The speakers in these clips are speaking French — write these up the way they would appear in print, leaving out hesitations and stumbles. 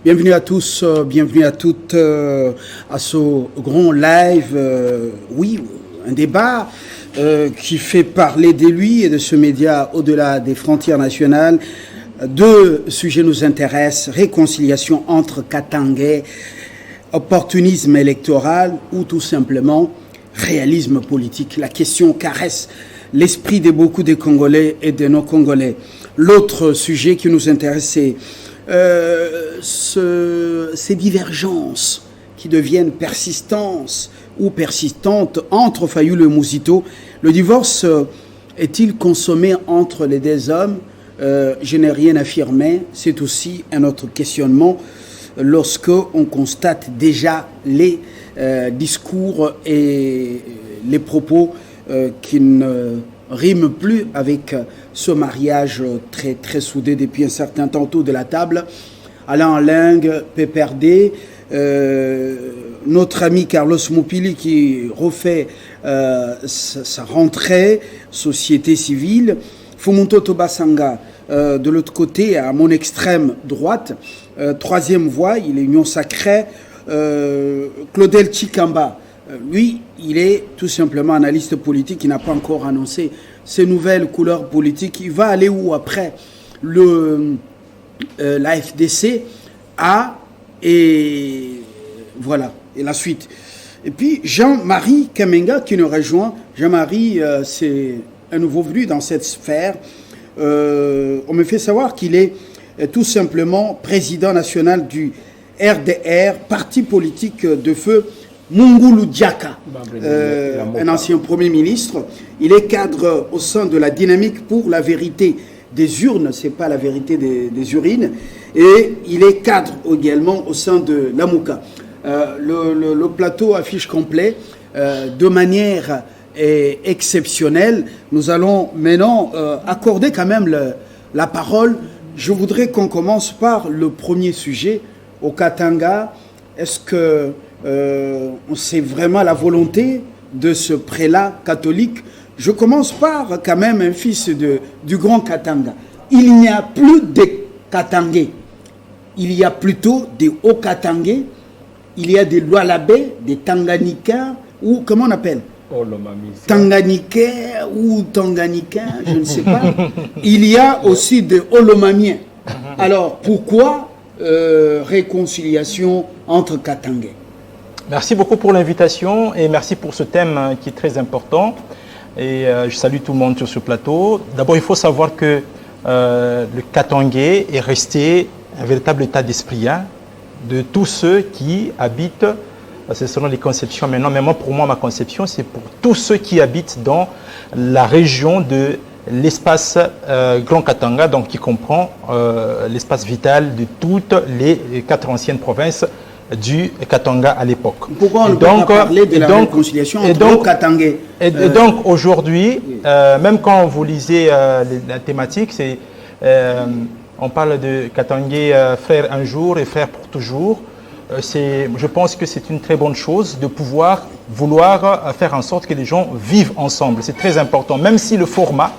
Bienvenue à tous, bienvenue à toutes à ce grand live. Oui, un débat qui fait parler de lui et de ce média au-delà des frontières nationales. Deux sujets nous intéressent: réconciliation entre Katangais, opportunisme électoral ou tout simplement réalisme politique. La question caresse l'esprit de beaucoup de Congolais et de nos Congolais. L'autre sujet qui nous intéresse, c'est ces divergences qui deviennent persistantes entre Fayulu et Mouzito. Le divorce est-il consommé entre les deux hommes? Je n'ai rien affirmé. C'est aussi un autre questionnement lorsque on constate déjà les discours et les propos qui ne riment plus avec ce mariage très, très soudé depuis un certain temps autour de la table. Alain Lingue, PPRD, notre ami Carlos Moupili qui refait sa rentrée, société civile, Fumunto Tobasanga, de l'autre côté, à mon extrême droite, troisième voie, il est Union Sacrée, Claudel Chikamba. Lui, il est tout simplement analyste politique, il n'a pas encore annoncé ses nouvelles couleurs politiques. Il va aller où après la FDC A et voilà, et la suite. Et puis Jean-Marie Kamenga qui nous rejoint. Jean-Marie, c'est un nouveau venu dans cette sphère. On me fait savoir qu'il est tout simplement président national du RDR, parti politique de feu Mungulu Diaka, un ancien Premier ministre. Il est cadre au sein de la dynamique pour la vérité des urnes, c'est pas la vérité des urines, et il est cadre également au sein de l'AMUCA. Le plateau affiche complet de manière exceptionnelle. Nous allons maintenant accorder quand même la parole. Je voudrais qu'on commence par le premier sujet. Au Katanga, est-ce que c'est vraiment la volonté de ce prélat catholique? Je commence par quand même un fils du grand Katanga. Il n'y a plus de Katangais. Il y a plutôt des Hauts-Katangais. Il y a des Lualabé, des Tanganyika, ou comment on appelle? Tanganyika ou Tanganyika, je ne sais pas. Il y a aussi des Olomamiens. Alors, pourquoi réconciliation entre Katangais? Merci beaucoup pour l'invitation et merci pour ce thème qui est très important. Et je salue tout le monde sur ce plateau. D'abord, il faut savoir que le Katangais est resté un véritable état d'esprit de tous ceux qui habitent, ce sont les conceptions maintenant, mais moi, pour moi, ma conception, c'est pour tous ceux qui habitent dans la région de l'espace Grand Katanga, donc qui comprend l'espace vital de toutes les 4 anciennes provinces du Katanga à l'époque. Pourquoi on ne peut pas parler de la réconciliation entre Katangais? Et donc aujourd'hui, même quand vous lisez la thématique, on parle de Katangais frère un jour et frère pour toujours. Je pense que c'est une très bonne chose de vouloir faire en sorte que les gens vivent ensemble. C'est très important, même si le format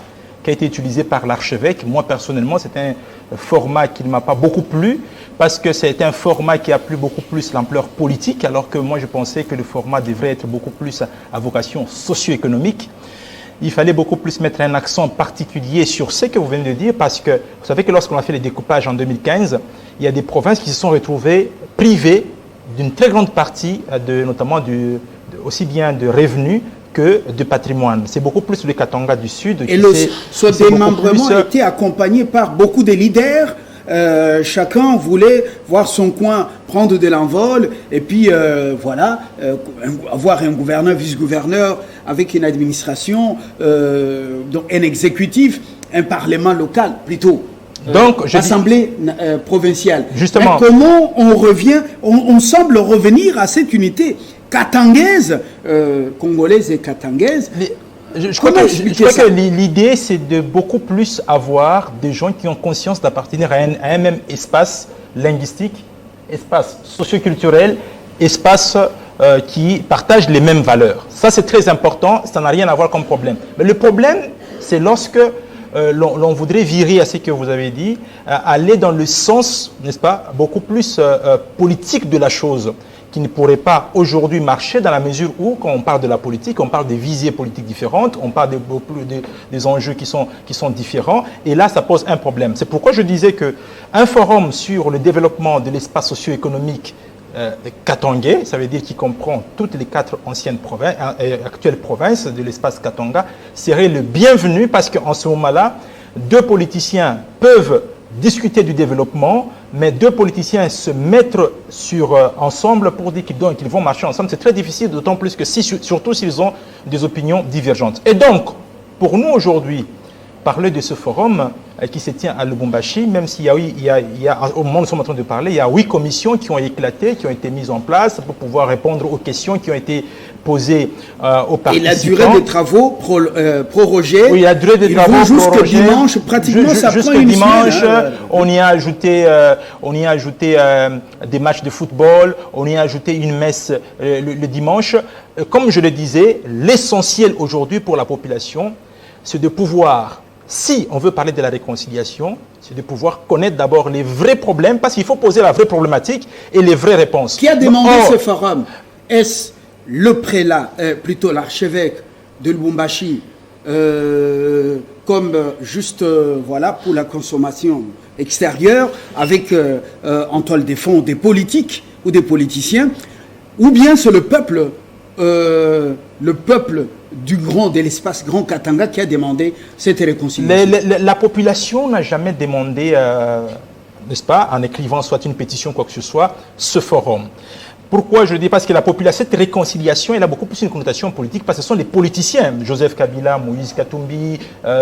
qui a été utilisé par l'archevêque, moi personnellement, c'est un format qui ne m'a pas beaucoup plu, parce que c'est un format qui a plu beaucoup plus l'ampleur politique, alors que moi je pensais que le format devrait être beaucoup plus à vocation socio-économique. Il fallait beaucoup plus mettre un accent particulier sur ce que vous venez de dire, parce que vous savez que lorsqu'on a fait les découpages en 2015, il y a des provinces qui se sont retrouvées privées d'une très grande partie, notamment aussi bien de revenus que de patrimoine. C'est beaucoup plus le Katanga du Sud. Et ce démembrement a été accompagné par beaucoup de leaders. Chacun voulait voir son coin prendre de l'envol et puis voilà, avoir un gouverneur, vice-gouverneur avec une administration, donc un exécutif, un parlement local plutôt. Donc, assemblée provinciale. Justement. Mais comment on revient, on semble revenir à cette unité katangaise, congolaise et katangaise. Je crois que l'idée, c'est de beaucoup plus avoir des gens qui ont conscience d'appartenir à un même espace linguistique, espace socioculturel, espace qui partagent les mêmes valeurs. Ça, c'est très important, ça n'a rien à voir comme problème. Mais le problème, c'est lorsque l'on voudrait virer à ce que vous avez dit, aller dans le sens, n'est-ce pas, beaucoup plus politique de la chose, qui ne pourrait pas aujourd'hui marcher dans la mesure où, quand on parle de la politique, on parle des visées politiques différentes, on parle des enjeux qui sont différents, et là, ça pose un problème. C'est pourquoi je disais qu'un forum sur le développement de l'espace socio-économique katangais, ça veut dire qu'il comprend toutes les 4 anciennes provinces, actuelles provinces de l'espace katanga, serait le bienvenu parce qu'en ce moment-là, 2 politiciens peuvent discuter du développement, mais 2 politiciens se mettre ensemble pour dire qu'ils vont marcher ensemble, c'est très difficile, d'autant plus que surtout s'ils ont des opinions divergentes. Et donc, pour nous aujourd'hui, parler de ce forum qui se tient à Lubumbashi, même s'il y a, au moment où nous sommes en train de parler, il y a 8 commissions qui ont éclaté, qui ont été mises en place pour pouvoir répondre aux questions qui ont été posées aux participants. Et la durée des travaux prorogée, oui, la durée des travaux jusqu'au dimanche, pratiquement ça prend une dimanche, semaine. On y a ajouté des matchs de football, on y a ajouté une messe le dimanche. Comme je le disais, l'essentiel aujourd'hui pour la population, c'est de pouvoir, si on veut parler de la réconciliation, c'est de pouvoir connaître d'abord les vrais problèmes, parce qu'il faut poser la vraie problématique et les vraies réponses. Qui a demandé ce forum? Est-ce le prélat, plutôt l'archevêque de Lubumbashi, comme juste voilà, pour la consommation extérieure, avec en toile de fond des politiques ou des politiciens, ou bien c'est le peuple de l'espace Grand Katanga qui a demandé cette réconciliation? La population n'a jamais demandé, n'est-ce pas, en écrivant soit une pétition, quoi que ce soit, ce forum. Pourquoi je dis? Parce que la population, cette réconciliation, elle a beaucoup plus une connotation politique, parce que ce sont les politiciens, Joseph Kabila, Moïse Katumbi,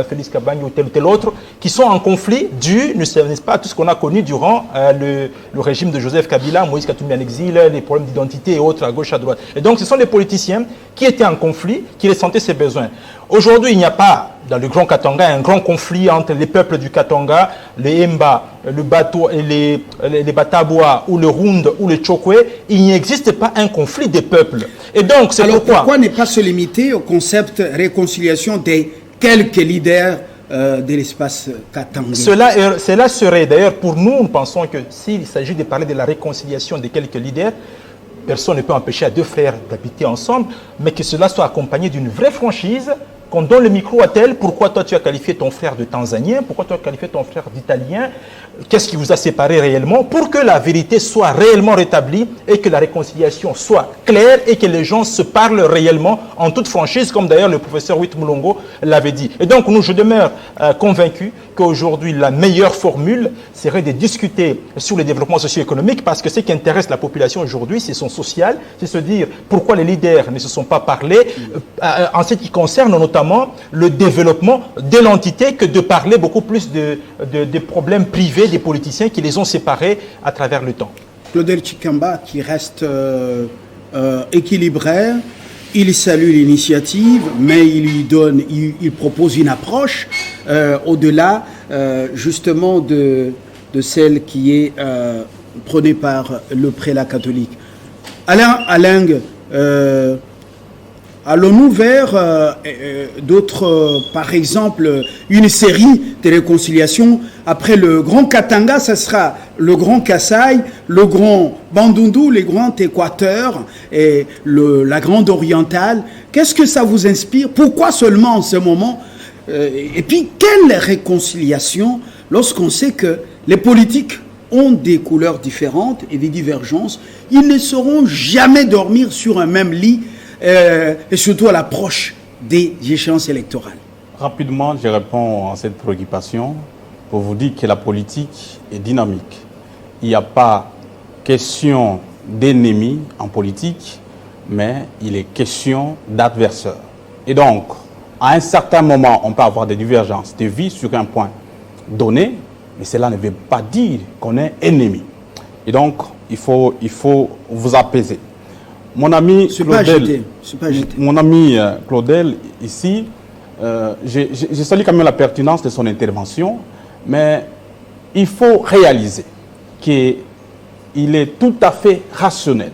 Félix Kabange ou tel autre, qui sont en conflit dû, n'est-ce pas, à tout ce qu'on a connu durant le régime de Joseph Kabila, Moïse Katumbi en exil, les problèmes d'identité et autres à gauche, à droite. Et donc, ce sont les politiciens qui étaient en conflit, qui ressentaient ces besoins. Aujourd'hui, il n'y a pas, dans le Grand Katanga, un grand conflit entre les peuples du Katanga, les Hemba, le Bato, les Batabois, ou le Rund, ou le Chokwe. Il n'existe pas un conflit des peuples. Et donc, c'est pourquoi ne pas se limiter au concept réconciliation des quelques leaders de l'espace katangais? Cela serait, d'ailleurs, pour nous, nous pensons que s'il s'agit de parler de la réconciliation des quelques leaders, personne ne peut empêcher à 2 frères d'habiter ensemble, mais que cela soit accompagné d'une vraie franchise, qu'on donne le micro à tel, pourquoi toi tu as qualifié ton frère de Tanzanien, pourquoi tu as qualifié ton frère d'Italien, qu'est-ce qui vous a séparé réellement, pour que la vérité soit réellement rétablie et que la réconciliation soit claire et que les gens se parlent réellement en toute franchise, comme d'ailleurs le professeur Witt Mulongo l'avait dit. Et donc je demeure convaincu qu'aujourd'hui la meilleure formule serait de discuter sur le développement socio-économique, parce que ce qui intéresse la population aujourd'hui, c'est son social, c'est se dire pourquoi les leaders ne se sont pas parlé en ce qui concerne notamment le développement de l'entité, que de parler beaucoup plus de problèmes privés des politiciens qui les ont séparés à travers le temps. Claudel Chikamba, qui reste équilibraire, il salue l'initiative, mais il propose une approche au-delà justement de celle qui est prônée par le prélat catholique. Alain, allons-nous vers d'autres, par exemple, une série de réconciliations? Après le Grand Katanga, ce sera le Grand Kasaï, le Grand Bandundu, le Grand Équateur et la Grande Orientale. Qu'est-ce que ça vous inspire? Pourquoi seulement en ce moment? Et puis, quelle réconciliation lorsqu'on sait que les politiques ont des couleurs différentes et des divergences? Ils ne sauront jamais dormir sur un même lit, et surtout à l'approche des échéances électorales. Rapidement, je réponds à cette préoccupation pour vous dire que la politique est dynamique. Il n'y a pas question d'ennemis en politique, mais il est question d'adversaires. Et donc, à un certain moment, on peut avoir des divergences de vie sur un point donné, mais cela ne veut pas dire qu'on est ennemi. Et donc, il faut vous apaiser. Mon ami Claudel ici je salue quand même la pertinence de son intervention, mais il faut réaliser qu'il est tout à fait rationnel,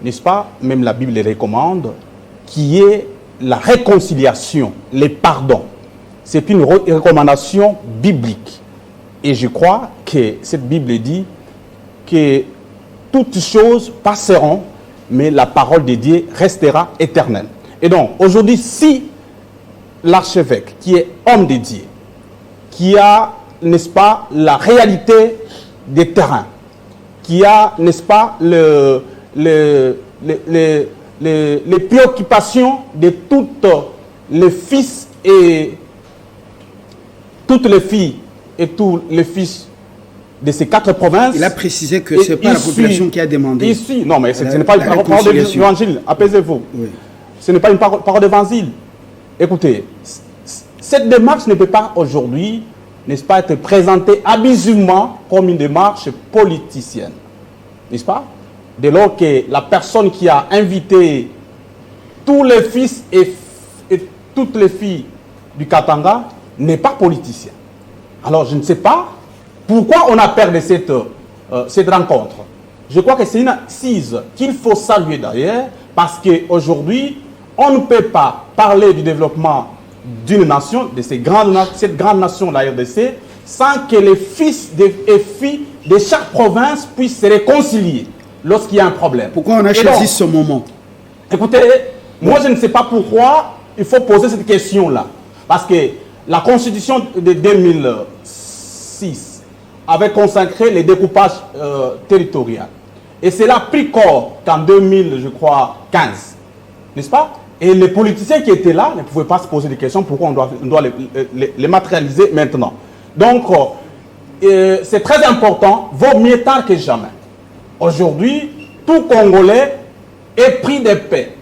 n'est-ce pas? Même la Bible le recommande, qui est la réconciliation, les pardons. C'est une recommandation biblique. Et je crois que cette Bible dit que toutes choses passeront, mais la parole de Dieu restera éternelle. Et donc, aujourd'hui, si l'archevêque, qui est homme de Dieu, qui a, n'est-ce pas, la réalité des terrains, qui a, n'est-ce pas, les préoccupations de toutes les fils et toutes les filles et tous les fils de ces 4 provinces. Il a précisé que ce n'est pas la population qui a demandé. Ici, non, mais ce n'est pas une parole d'évangile. Apaisez-vous. Oui. Ce n'est pas une parole d'évangile. Écoutez, cette démarche ne peut pas aujourd'hui, n'est-ce pas, être présentée abusivement comme une démarche politicienne. N'est-ce pas? Dès lors que la personne qui a invité tous les fils et toutes les filles du Katanga n'est pas politicien. Alors, je ne sais pas pourquoi on a peur de cette rencontre. Je crois que c'est une assise qu'il faut saluer d'ailleurs, parce qu'aujourd'hui, on ne peut pas parler du développement d'une nation, de cette grande nation, la RDC, sans que les fils et filles de chaque province puissent se réconcilier lorsqu'il y a un problème. Pourquoi on a choisi ce moment? Écoutez, moi je ne sais pas pourquoi il faut poser cette question-là. Parce que la Constitution de 2006 avait consacré les découpages territoriaux. Et cela a pris corps qu'en 2015. N'est-ce pas? Et les politiciens qui étaient là ne pouvaient pas se poser des questions. Pourquoi on doit les matérialiser maintenant? Donc, c'est très important. Vaut mieux tard que jamais. Aujourd'hui, tout Congolais épris de paix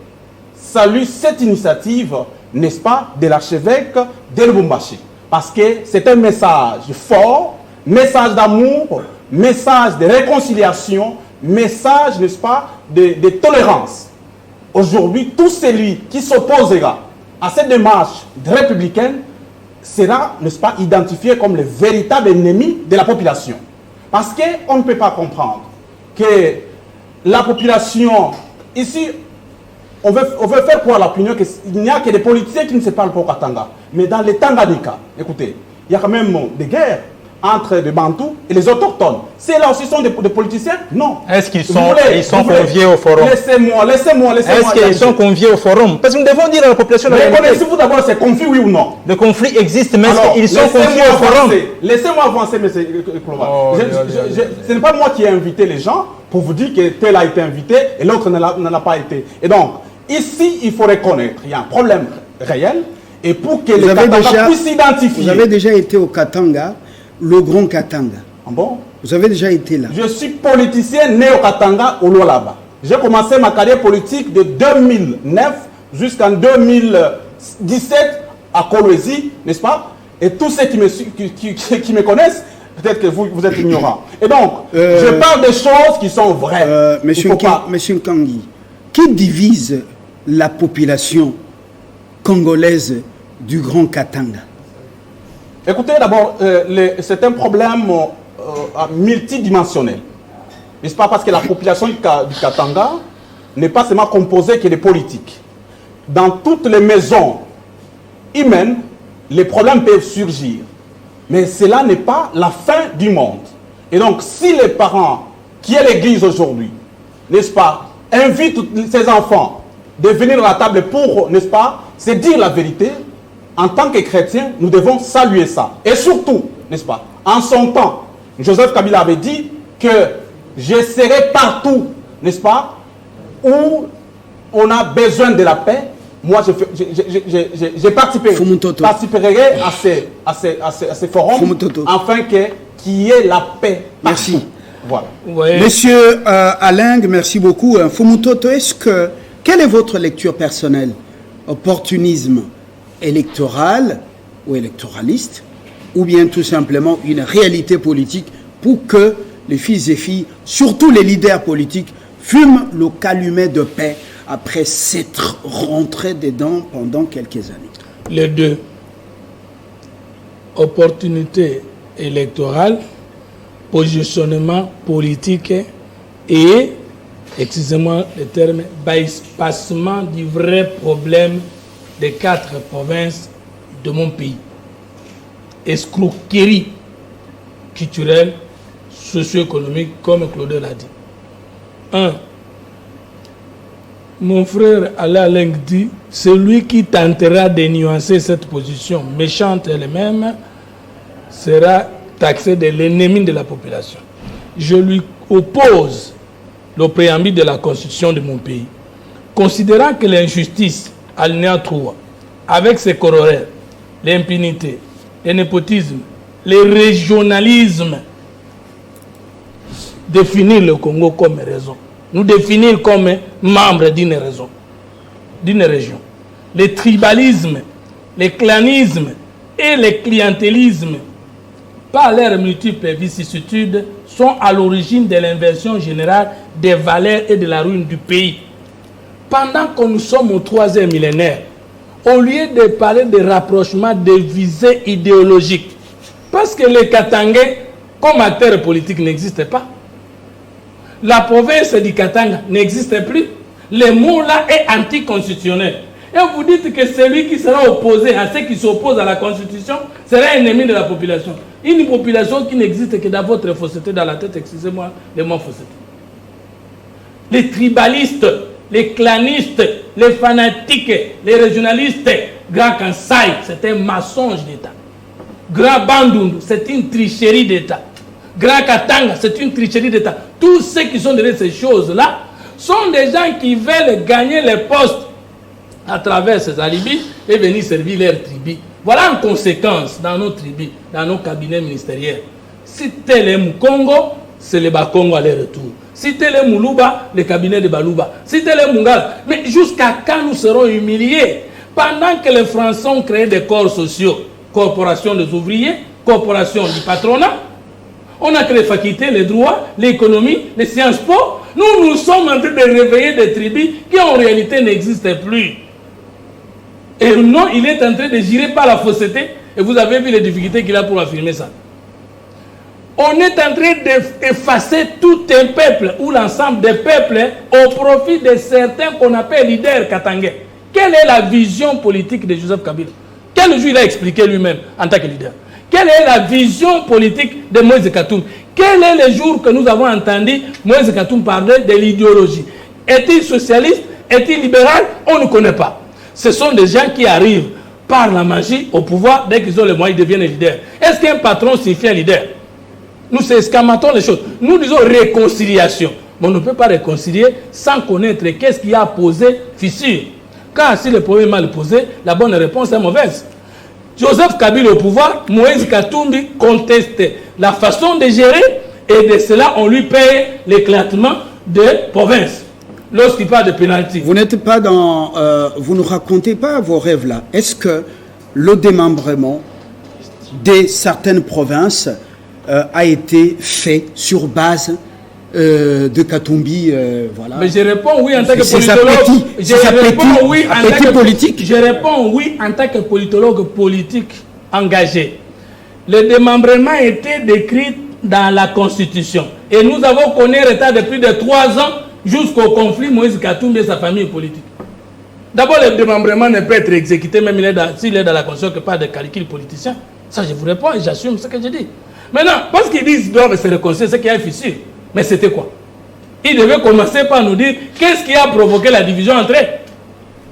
salue cette initiative, n'est-ce pas, de l'archevêque de Lubumbashi. Parce que c'est un message fort, message d'amour, message de réconciliation, message, n'est-ce pas, de tolérance. Aujourd'hui, tout celui qui s'opposera à cette démarche républicaine sera, n'est-ce pas, identifié comme le véritable ennemi de la population. Parce qu'on ne peut pas comprendre que la population, ici, on veut faire croire à l'opinion qu'il n'y a que des politiciens qui ne se parlent pas au Katanga. Mais dans les Tanganyika, écoutez, il y a quand même des guerres entre les Bantous et les autochtones. Ceux-là aussi sont des politiciens? Non. Est-ce qu'ils sont conviés au forum? Laissez-moi. Est-ce qu'ils sont conviés au forum? Parce que nous devons dire à la population... Mais connaissez-vous d'abord ces conflits, oui ou non? Le conflit existe, mais est-ce qu'ils sont conviés au forum? Laissez-moi avancer, M. Kloma. Ce n'est pas moi qui ai invité les gens pour vous dire que tel a été invité et l'autre n'en a pas été. Et donc, ici, il faut reconnaître qu'il y a un problème réel et pour que les Katanga puissent s'identifier. Vous avez déjà été au Katanga, le Grand Katanga. Ah bon? Vous avez déjà été là. Je suis politicien né au Katanga, au Lualaba. J'ai commencé ma carrière politique de 2009 jusqu'en 2017 à Kolwezi, n'est-ce pas? Et tous ceux qui me connaissent, peut-être que vous êtes ignorants. Et donc, je parle des choses qui sont vraies. Monsieur Nkangi, qui divise la population congolaise du Grand Katanga? Écoutez, d'abord, c'est un problème multidimensionnel. N'est-ce pas? Parce que la population du Katanga n'est pas seulement composée que de politiques. Dans toutes les maisons humaines, les problèmes peuvent surgir. Mais cela n'est pas la fin du monde. Et donc, si les parents, qui est l'église aujourd'hui, n'est-ce pas, invitent ses enfants de venir à la table pour, n'est-ce pas, se dire la vérité, en tant que chrétiens, nous devons saluer ça. Et surtout, n'est-ce pas, en son temps, Joseph Kabila avait dit que je serai partout, n'est-ce pas, où on a besoin de la paix. Moi, je participerai à ces forums afin qu'il y ait la paix. Merci. Voilà. Ouais. Monsieur Aling, merci beaucoup. Fumutoto, quelle est votre lecture personnelle? Opportunisme électoral ou électoraliste, ou bien tout simplement une réalité politique pour que les fils et filles, surtout les leaders politiques, fument le calumet de paix après s'être rentrés dedans pendant quelques années? les deux. Opportunité électorale, positionnement politique et, excusez-moi le terme, bypassement du vrai problème des 4 provinces de mon pays. Escroquerie culturelle, socio-économique, comme Claude l'a dit. 1. Mon frère Alain dit, celui qui tentera de nuancer cette position méchante elle-même sera taxé de l'ennemi de la population. Je lui oppose le préambule de la constitution de mon pays. Considérant que l'injustice, alinéa 3, avec ses corollaires, l'impunité, le népotisme, le régionalisme, définir le Congo comme raison. Nous définir comme membre d'une raison, d'une région. Le tribalisme, le clanisme et le clientélisme, par leurs multiples vicissitudes, sont à l'origine de l'inversion générale des valeurs et de la ruine du pays. Pendant que nous sommes au 3e millénaire, au lieu de parler de rapprochement de visées idéologiques, parce que les Katangais, comme acteurs politiques, n'existent pas. La province du Katanga n'existe plus. Le mot là est anticonstitutionnel. Et vous dites que celui qui sera opposé à ceux qui s'opposent à la Constitution sera ennemi de la population. Une population qui n'existe que dans votre fausseté dans la tête, excusez-moi, les mots fausseté. Les tribalistes, les clanistes, les fanatiques, les régionalistes, Grand Kansai, c'est un mensonge d'État. Grand Bandundu, c'est une tricherie d'État. Grand Katanga, c'est une tricherie d'État. Tous ceux qui sont derrière ces choses-là sont des gens qui veulent gagner les postes à travers ces alibis et venir servir leurs tribus. Voilà en conséquence dans nos tribus, dans nos cabinets ministériels. Si tel est Mukongo, c'est le Bakongo à leur retour. Si tel est Moulouba, le cabinet de Balouba. Si tel est Mungala. Mais jusqu'à quand nous serons humiliés? Pendant que les Français ont créé des corps sociaux, corporation des ouvriers, corporation du patronat, on a créé les facultés, les droits, l'économie, les sciences po. Nous sommes en train de réveiller des tribus qui en réalité n'existent plus. Et non, il est en train de gérer par la fausseté. Et vous avez vu les difficultés qu'il a pour affirmer ça. On est en train d'effacer tout un peuple ou l'ensemble des peuples au profit de certains qu'on appelle leaders katangais. Quelle est la vision politique de Joseph Kabila? Quel jour il a expliqué lui-même en tant que leader? Quelle est la vision politique de Moïse Katumbi? Quel est le jour que nous avons entendu Moïse Katumbi parler de l'idéologie? Est-il socialiste? Est-il libéral? On ne connaît pas. Ce sont des gens qui arrivent par la magie au pouvoir. Dès qu'ils ont les moyens, ils deviennent leaders. Est-ce qu'un patron signifie un leader? Nous escamatons les choses. Nous disons réconciliation. Mais on ne peut pas réconcilier sans connaître qu'est-ce qui a posé fissure. Car si le problème est mal posé, la bonne réponse est mauvaise. Joseph Kabila au pouvoir, Moïse Katumbi conteste la façon de gérer et de cela on lui paye l'éclatement des provinces. Lorsqu'il parle de pénalty. Vous n'êtes pas dans... vous ne racontez pas vos rêves là. Est-ce que le démembrement de certaines provinces a été fait sur base de Katumbi, voilà. Mais je réponds oui en tant que politologue. Je réponds oui en tant que politologue politique engagé. Le démembrement était décrit dans la Constitution. Et nous avons connu un retard de plus de 3 ans jusqu'au conflit Moïse Katumbi et sa famille politique. D'abord, le démembrement ne peut être exécuté même s'il est dans la Constitution que pas de calcul politicien. Ça, je vous réponds et j'assume ce que je dis. Maintenant, parce qu'ils disent qu'ils doivent se réconcilier, c'est qu'il y a une fissure. Mais c'était quoi? Il devait commencer par nous dire qu'est-ce qui a provoqué la division entre eux.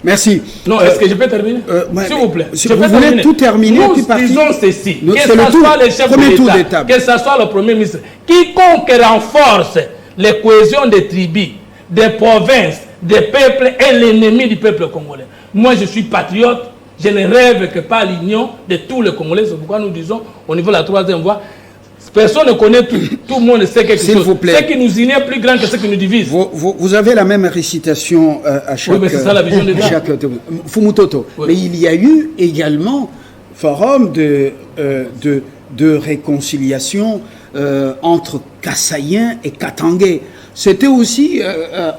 Merci. Non, est-ce que je peux terminer? S'il vous plaît. Si vous voulez tout terminer, nous disons ceci, que ce soit les chefs de l'État, que ce soit le Premier ministre, quiconque renforce la cohésion des tribus, des provinces, des peuples est l'ennemi du peuple congolais. Moi, je suis patriote, je ne rêve que par l'union de tous les Congolais. C'est pourquoi nous disons, au niveau de la 3e voie, personne ne connaît tout. Tout le monde sait quelque chose. Vous plaît. Ce qui nous unit est plus grand que ce qui nous divise. Vous avez la même récitation à chaque... Oui, mais c'est ça la vision de l'État. Fumutoto. Oui. Mais il y a eu également forum de réconciliation entre Kassaïens et Katangais. C'était aussi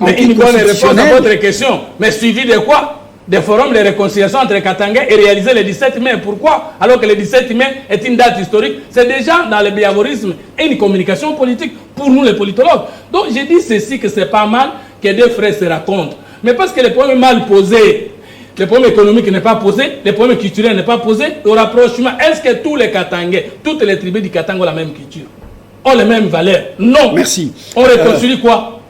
mais une bonne réponse à votre question. Mais suivi de quoi? des forums de réconciliation entre Katanga est réalisé le 17 mai. Pourquoi? Alors que le 17 mai est une date historique. C'est déjà dans le biavorisme et une communication politique pour nous les politologues. Donc j'ai dit ceci, que c'est pas mal que deux frères se racontent. Mais parce que le problème est mal posé, le problème économique n'est pas posé, le problème culturel n'est pas posé, au rapprochement, est-ce que tous les Katangais, toutes les tribus du Katanga ont la même culture, ont les mêmes valeurs? Non. Merci. On réconcilie quoi?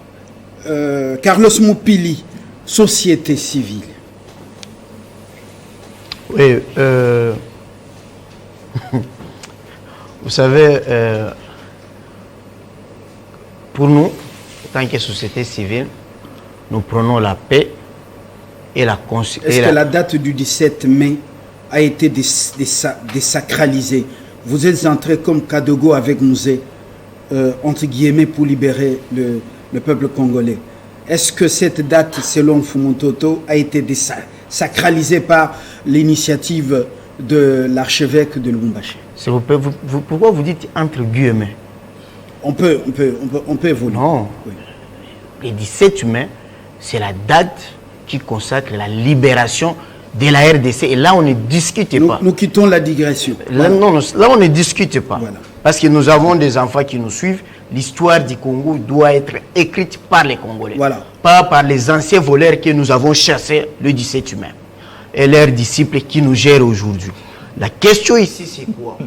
Carlos Moupili, société civile. Oui, vous savez, pour nous, tant que société civile, nous prenons la paix et la conscience. Est-ce que la date du 17 mai a été désacralisée? Vous êtes entré comme Kadogo avec Mouzé, entre guillemets, pour libérer le peuple congolais. Est-ce que cette date, selon Fumutoto, a été sacralisée par l'initiative de l'archevêque de Lubumbashi? Pourquoi vous dites entre guillemets? On peut évoluer. Non. Oui. Le 17 mai, c'est la date qui consacre la libération de la RDC. Et là, on ne discute pas. Nous quittons la digression. Là, Voilà. non, là, on ne discute pas. Voilà. Parce que nous avons des enfants qui nous suivent. L'histoire du Congo doit être écrite par les Congolais. Voilà. Pas par les anciens voleurs que nous avons chassés le 17 mai. Et leurs disciples qui nous gèrent aujourd'hui. La question ici, c'est quoi?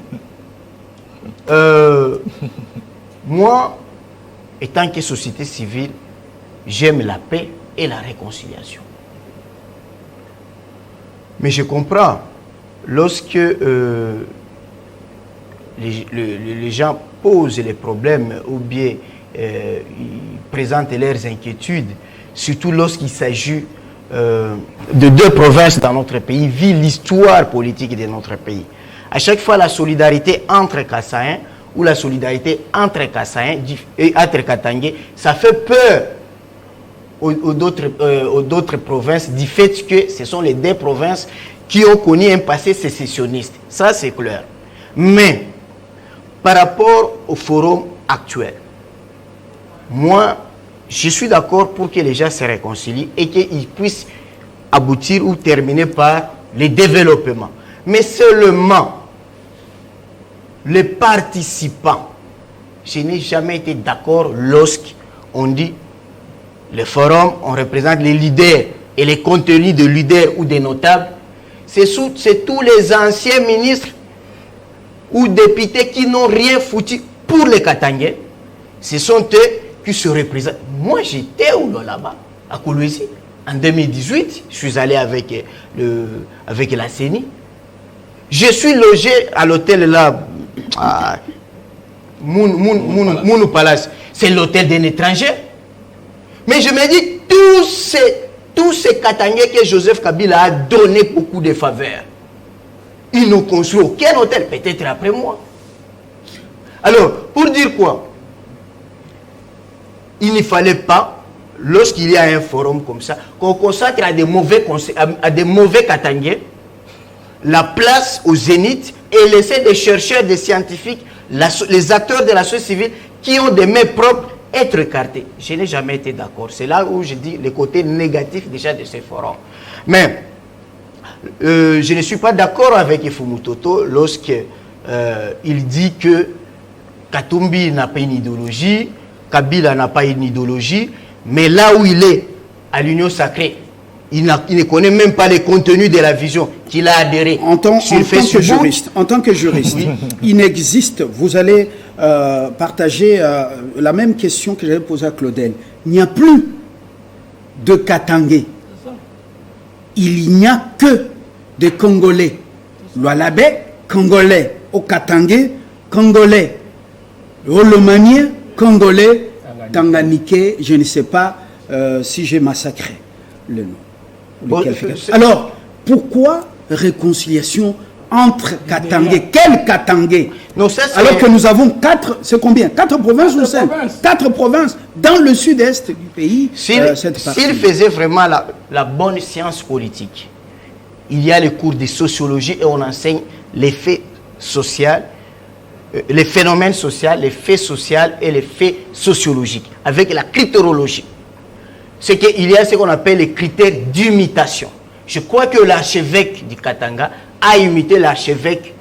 Moi, étant que société civile, j'aime la paix et la réconciliation. Mais je comprends, lorsque les gens posent les problèmes ou bien ils présentent leurs inquiétudes, surtout lorsqu'il s'agit de deux provinces dans notre pays, vu l'histoire politique de notre pays. À chaque fois, la solidarité entre Kassaïens ou la solidarité entre Kassaïens et entre Katangais, ça fait peur aux d'autres provinces du fait que ce sont les deux provinces qui ont connu un passé sécessionniste. Ça, c'est clair. Mais, par rapport au forum actuel, moi, je suis d'accord pour que les gens se réconcilient et qu'ils puissent aboutir ou terminer par le développement. Mais seulement, les participants, je n'ai jamais été d'accord lorsqu'on dit le forum, on représente les leaders et les contenus de leaders ou des notables. C'est tous les anciens ministres ou députés qui n'ont rien foutu pour les Katangais. Ce sont eux qui se représentent. Moi, j'étais là-bas, à Kolwezi, en 2018. Je suis allé avec la CENI. Je suis logé à l'hôtel là, à Mounou Palace. C'est l'hôtel d'un étranger. Mais je me dis, tous ces Katangais que Joseph Kabila a donné beaucoup de faveurs, ils n'ont construit aucun hôtel, peut-être après moi. Alors, pour dire quoi? Il ne fallait pas, lorsqu'il y a un forum comme ça, qu'on consacre à des mauvais Katangais la place au zénith et laisser des chercheurs, des scientifiques, les acteurs de la société civile qui ont des mains propres être écartés. Je n'ai jamais été d'accord. C'est là où je dis le côté négatif déjà de ces forums. Mais je ne suis pas d'accord avec Fumutoto lorsqu'il dit que Katumbi n'a pas une idéologie, Kabila n'a pas une idéologie, mais là où il est, à l'Union sacrée, il ne connaît même pas les contenus de la vision qu'il a adhéré. En tant que juriste, il n'existe, vous allez partager la même question que j'avais posée à Claudel. Il n'y a plus de Katangais. Il n'y a que des Congolais. L'Oualabé, Congolais. Au Katangais, Congolais. Au Lomanien, Congolais. Tanganiké, je ne sais pas si j'ai massacré le nom. Alors, pourquoi réconciliation entre Katangais? Quel Katangais? Alors que nous avons 4, c'est combien? 4 provinces ou 5? 4 provinces dans le sud-est du pays. S'il faisait vraiment la bonne science politique, il y a les cours de sociologie et on enseigne les faits sociaux, les phénomènes sociaux, les faits sociaux et les faits sociologiques, avec la critérologie. C'est qu'il y a ce qu'on appelle les critères d'imitation. Je crois que l'archevêque du Katanga a imité l'archevêque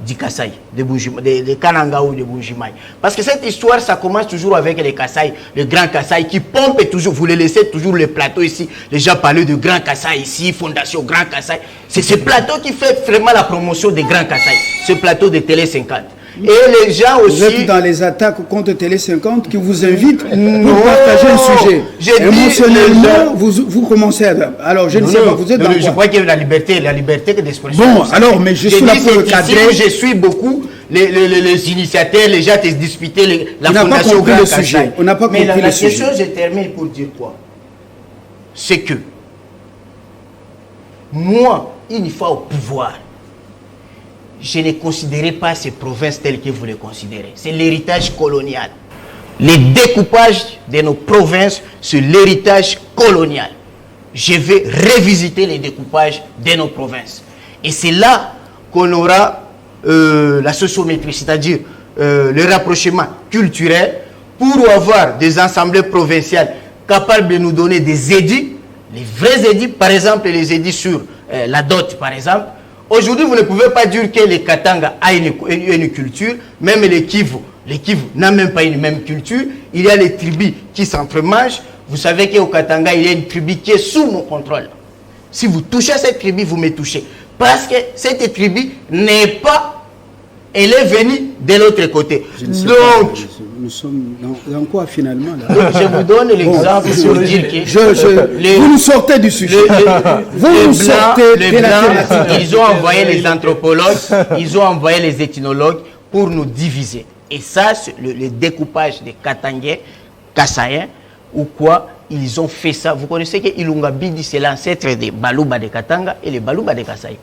du Kasaï, de Kananga ou de Bunjimai. Parce que cette histoire, ça commence toujours avec les Kasaï, le grand Kasaï qui pompe toujours, vous les laissez toujours le plateau ici, les gens parlent de grand Kasaï ici, Fondation Grand Kasaï. C'est ce plateau qui fait vraiment la promotion des grands Kasaï, ce plateau de Télé 50. Et les gens aussi... Vous êtes dans les attaques contre Télé 50 qui vous invitent pour partager un sujet. Émotionnellement, vous commencez à... Alors, je ne sais pas, vous êtes dans je crois qu'il y a la liberté d'expression. Bon, alors, mais je suis là pour le cadrer. Je suis beaucoup les initiateurs, les gens qui disputent la Fondation Grand Kasaï. On n'a pas compris le sujet. Mais la question, je termine pour dire quoi? C'est que moi, une fois au pouvoir, je ne considérais pas ces provinces telles que vous les considérez. C'est l'héritage colonial. Les découpages de nos provinces, c'est l'héritage colonial. Je vais revisiter les découpages de nos provinces. Et c'est là qu'on aura la sociométrie, c'est-à-dire le rapprochement culturel pour avoir des assemblées provinciales capables de nous donner des édits, les vrais édits, par exemple les édits sur la dot, par exemple. Aujourd'hui, vous ne pouvez pas dire que les Katanga a une culture, même les Kivu n'a même pas une même culture. Il y a les tribus qui s'entremangent. Vous savez qu'au Katanga, il y a une tribu qui est sous mon contrôle. Si vous touchez cette tribu, vous me touchez. Parce que cette tribu n'est pas... Elle est venue de l'autre côté. Donc... Nous sommes dans quoi finalement là? Je vous donne l'exemple pour dire que... vous nous sortez du sujet. Vous nous sortez de la thématique. Ils ont envoyé les anthropologues, ils ont envoyé les ethnologues pour nous diviser. Et ça, c'est le découpage des Katangais, Kassaïens, ou quoi, ils ont fait ça. Vous connaissez que Ilunga Bidi, c'est l'ancêtre des Baluba de Katanga et les Baluba de Kassaï.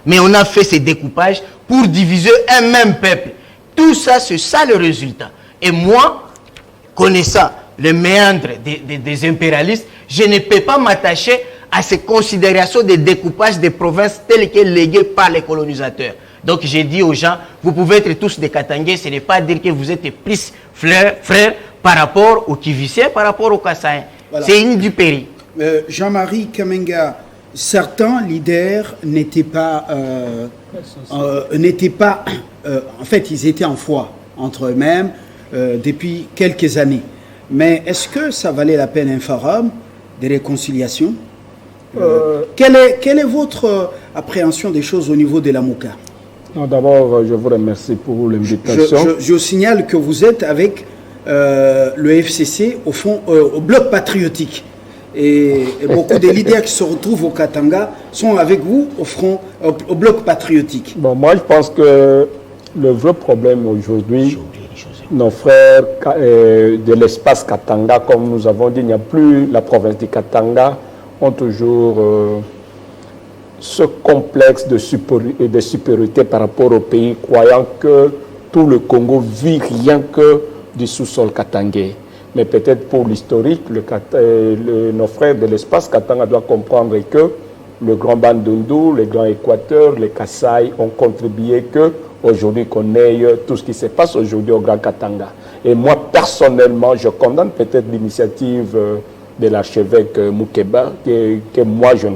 Mais on a fait ces découpages pour diviser un même peuple. Tout ça, c'est ça le résultat. Et moi, connaissant le méandre des impérialistes, je ne peux pas m'attacher à ces considérations de découpage des provinces telles que léguées par les colonisateurs. Donc j'ai dit aux gens, vous pouvez être tous des Katangais, ce n'est pas dire que vous êtes plus frères par rapport aux Kiviciens, par rapport aux Kassaïens. Voilà. C'est une du péri. Jean-Marie Kamenga, certains leaders n'étaient pas... en fait, ils étaient en foi entre eux-mêmes depuis quelques années. Mais est-ce que ça valait la peine un forum de réconciliation? Quelle est votre appréhension des choses au niveau de la MOCA? D'abord, je vous remercie pour l'invitation. Je signale que vous êtes avec le FCC au fond, au bloc patriotique. Et beaucoup des leaders qui se retrouvent au Katanga sont avec vous au front, au bloc patriotique. Bon, moi, je pense que le vrai problème aujourd'hui, nos frères de l'espace Katanga, comme nous avons dit, il n'y a plus la province du Katanga, ont toujours ce complexe de supériorité par rapport au pays, croyant que tout le Congo vit rien que du sous-sol katangais. Mais peut-être pour l'historique, nos frères de l'espace Katanga doivent comprendre que le Grand Bandundu, le Grand Équateur, les Kasaï ont contribué que aujourd'hui qu'on ait tout ce qui se passe aujourd'hui au Grand Katanga. Et moi, personnellement, je condamne peut-être l'initiative de l'archevêque Moukeba, que moi, je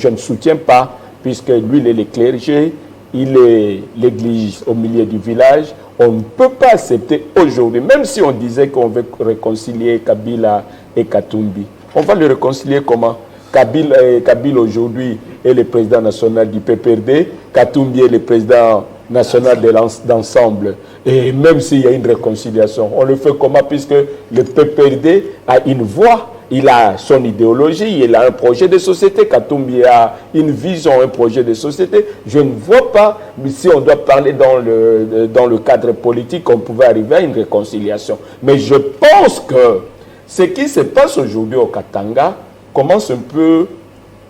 ne soutiens pas, puisque lui, il est le clergé, il est l'église au milieu du village. On ne peut pas accepter aujourd'hui, même si on disait qu'on veut réconcilier Kabila et Katumbi. On va le réconcilier comment? Kabila aujourd'hui est le président national du PPRD, Katumbi est le président national d'ensemble. Et même s'il y a une réconciliation, on le fait comment? Puisque le PPRD a une voix, il a son idéologie, il a un projet de société. Katumbi a une vision, un projet de société. Je ne vois pas, si on doit parler dans le cadre politique, on pouvait arriver à une réconciliation. Mais je pense que ce qui se passe aujourd'hui au Katanga commence un peu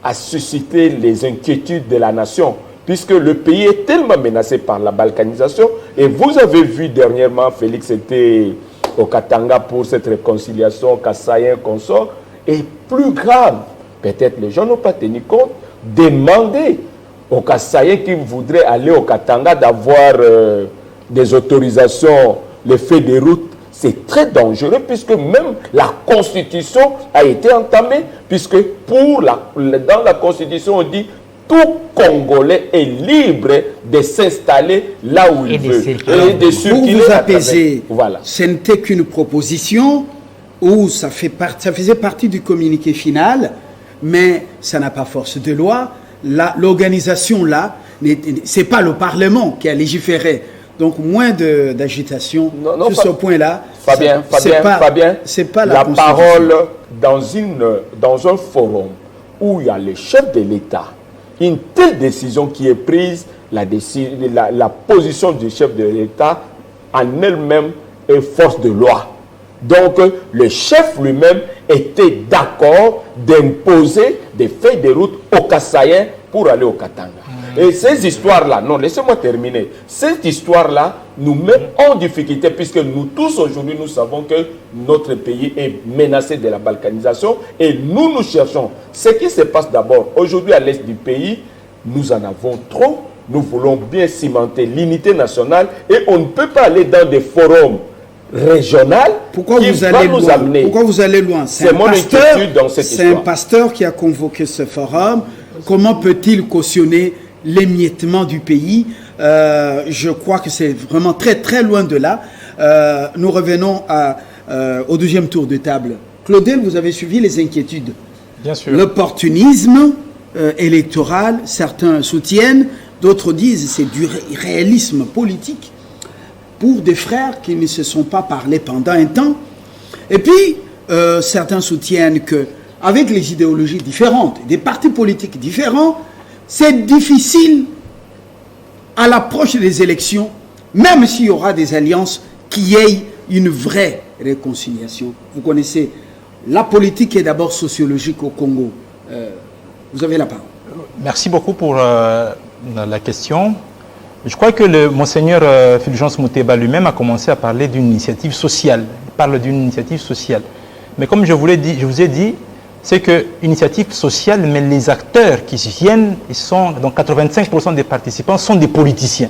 à susciter les inquiétudes de la nation, puisque le pays est tellement menacé par la balkanisation. Et vous avez vu dernièrement, Félix était au Katanga pour cette réconciliation kassaïen consort. Et plus grave, peut-être les gens n'ont pas tenu compte, demander aux Kassaïens qui voudraient aller au Katanga d'avoir des autorisations, les faits des routes. c'est très dangereux puisque même la Constitution a été entamée, puisque dans la Constitution, on dit tout Congolais est libre de s'installer là où il veut et de circuler. Pour vous apaiser, voilà. Ce n'était qu'une proposition où ça faisait partie du communiqué final, mais ça n'a pas force de loi. L'organisation là, c'est pas le Parlement qui a légiféré. Donc moins d'agitation sur ce point-là. Fabien, c'est pas la parole dans un forum où il y a le chef de l'État. Une telle décision qui est prise, la position du chef de l'État en elle-même est force de loi. Donc le chef lui-même était d'accord d'imposer des feuilles de route aux Kassaïens pour aller au Katanga. Et ces histoires-là, non, laissez-moi terminer. Cette histoire-là nous met en difficulté puisque nous tous aujourd'hui, nous savons que notre pays est menacé de la balkanisation et nous cherchons. Ce qui se passe d'abord aujourd'hui à l'est du pays, nous en avons trop. Nous voulons bien cimenter l'unité nationale et on ne peut pas aller dans des forums régionaux. Pourquoi vous allez loin? C'est mon inquiétude dans cette histoire. C'est un pasteur qui a convoqué ce forum. Comment peut-il cautionner l'émiettement du pays? Je crois que c'est vraiment très très loin de là. Nous revenons au deuxième tour de table. Claudel, vous avez suivi les inquiétudes. Bien sûr. L'opportunisme électoral, certains soutiennent, d'autres disent c'est du réalisme politique pour des frères qui ne se sont pas parlé pendant un temps. Et puis, certains soutiennent que avec les idéologies différentes, des partis politiques différents, c'est difficile à l'approche des élections, même s'il y aura des alliances, qu'il y ait une vraie réconciliation. Vous connaissez, la politique est d'abord sociologique au Congo. Vous avez la parole. Merci beaucoup pour la question. Je crois que le monseigneur Fulgence Muteba lui-même a commencé à parler d'une initiative sociale. Il parle d'une initiative sociale. Mais comme je vous ai dit, c'est que initiative sociale, mais les acteurs qui viennent, donc 85% des participants sont des politiciens.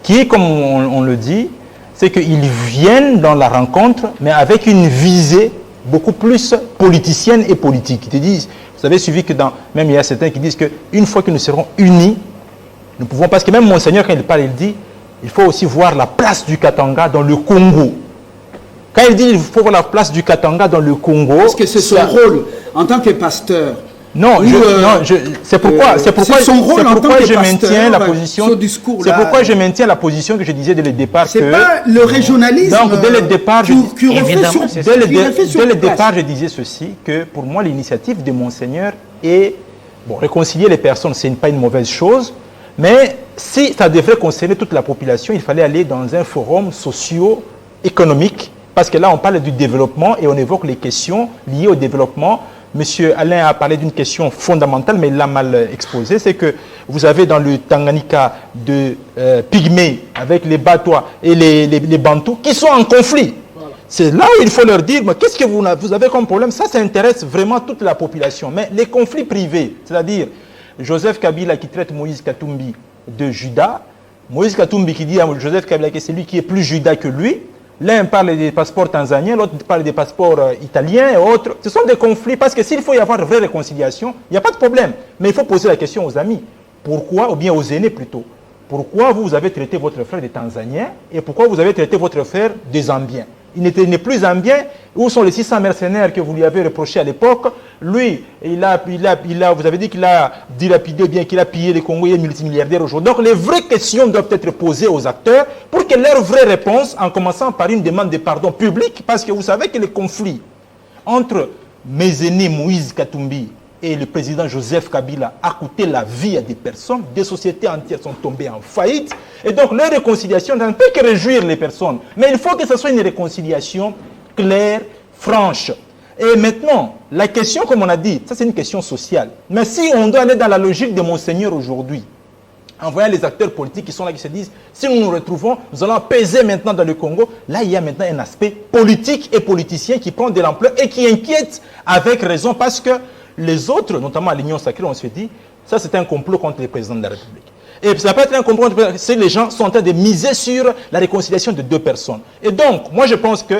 Qui, comme on le dit, c'est qu'ils viennent dans la rencontre, mais avec une visée beaucoup plus politicienne et politique. Ils te disent, vous avez suivi que même il y a certains qui disent qu'une fois que nous serons unis, nous pouvons, parce que même Monseigneur, quand il parle, il dit, il faut aussi voir la place du Katanga dans le Congo. Quand il dit qu'il faut voir la place du Katanga dans le Congo... Parce que c'est son rôle en tant que pasteur. Non, c'est pourquoi je maintiens la position. C'est pourquoi je maintiens la position que je disais dès le départ. C'est pas le régionalisme. Donc dès le départ, dès le départ, je disais ceci, que pour moi l'initiative de Monseigneur est réconcilier les personnes, c'est pas une mauvaise chose, mais si ça devrait concerner toute la population, il fallait aller dans un forum socio-économique. Parce que là, on parle du développement et on évoque les questions liées au développement. Monsieur Alain a parlé d'une question fondamentale, mais il l'a mal exposée. C'est que vous avez dans le Tanganyika de Pygmées avec les Batois et les Bantous qui sont en conflit. Voilà. C'est là où il faut leur dire, qu'est-ce que vous avez comme problème? Ça intéresse vraiment toute la population. Mais les conflits privés, c'est-à-dire Joseph Kabila qui traite Moïse Katumbi de Judas, Moïse Katumbi qui dit à Joseph Kabila que c'est lui qui est plus Judas que lui, l'un parle des passeports tanzaniens, l'autre parle des passeports italiens et autres. Ce sont des conflits parce que s'il faut y avoir une vraie réconciliation, il n'y a pas de problème. Mais il faut poser la question aux amis. Pourquoi, ou bien aux aînés plutôt, pourquoi vous avez traité votre frère des Tanzaniens et pourquoi vous avez traité votre frère des Zambiens? Il n'est plus Zambien. Où sont les 600 mercenaires que vous lui avez reprochés à l'époque? Lui, vous avez dit qu'il a dilapidé, bien qu'il a pillé les Congolais multimilliardaires aujourd'hui. Donc les vraies questions doivent être posées aux acteurs pour que leur vraie réponse, en commençant par une demande de pardon public, parce que vous savez que les conflits entre mes aînés Moïse Katumbi et le président Joseph Kabila a coûté la vie à des personnes, des sociétés entières sont tombées en faillite, et donc leur réconciliation ne peut que réjouir les personnes. Mais il faut que ce soit une réconciliation claire, franche. Et maintenant, la question, comme on a dit, ça c'est une question sociale. Mais si on doit aller dans la logique de Monseigneur aujourd'hui, en voyant les acteurs politiques qui sont là, qui se disent, si nous nous retrouvons, nous allons peser maintenant dans le Congo, là il y a maintenant un aspect politique et politicien qui prend de l'ampleur et qui inquiète avec raison parce que les autres, notamment à l'Union sacrée, on se dit, ça c'est un complot contre le président de la République. Et ça peut être un compromis, c'est que les gens sont en train de miser sur la réconciliation de deux personnes. Et donc, moi je pense que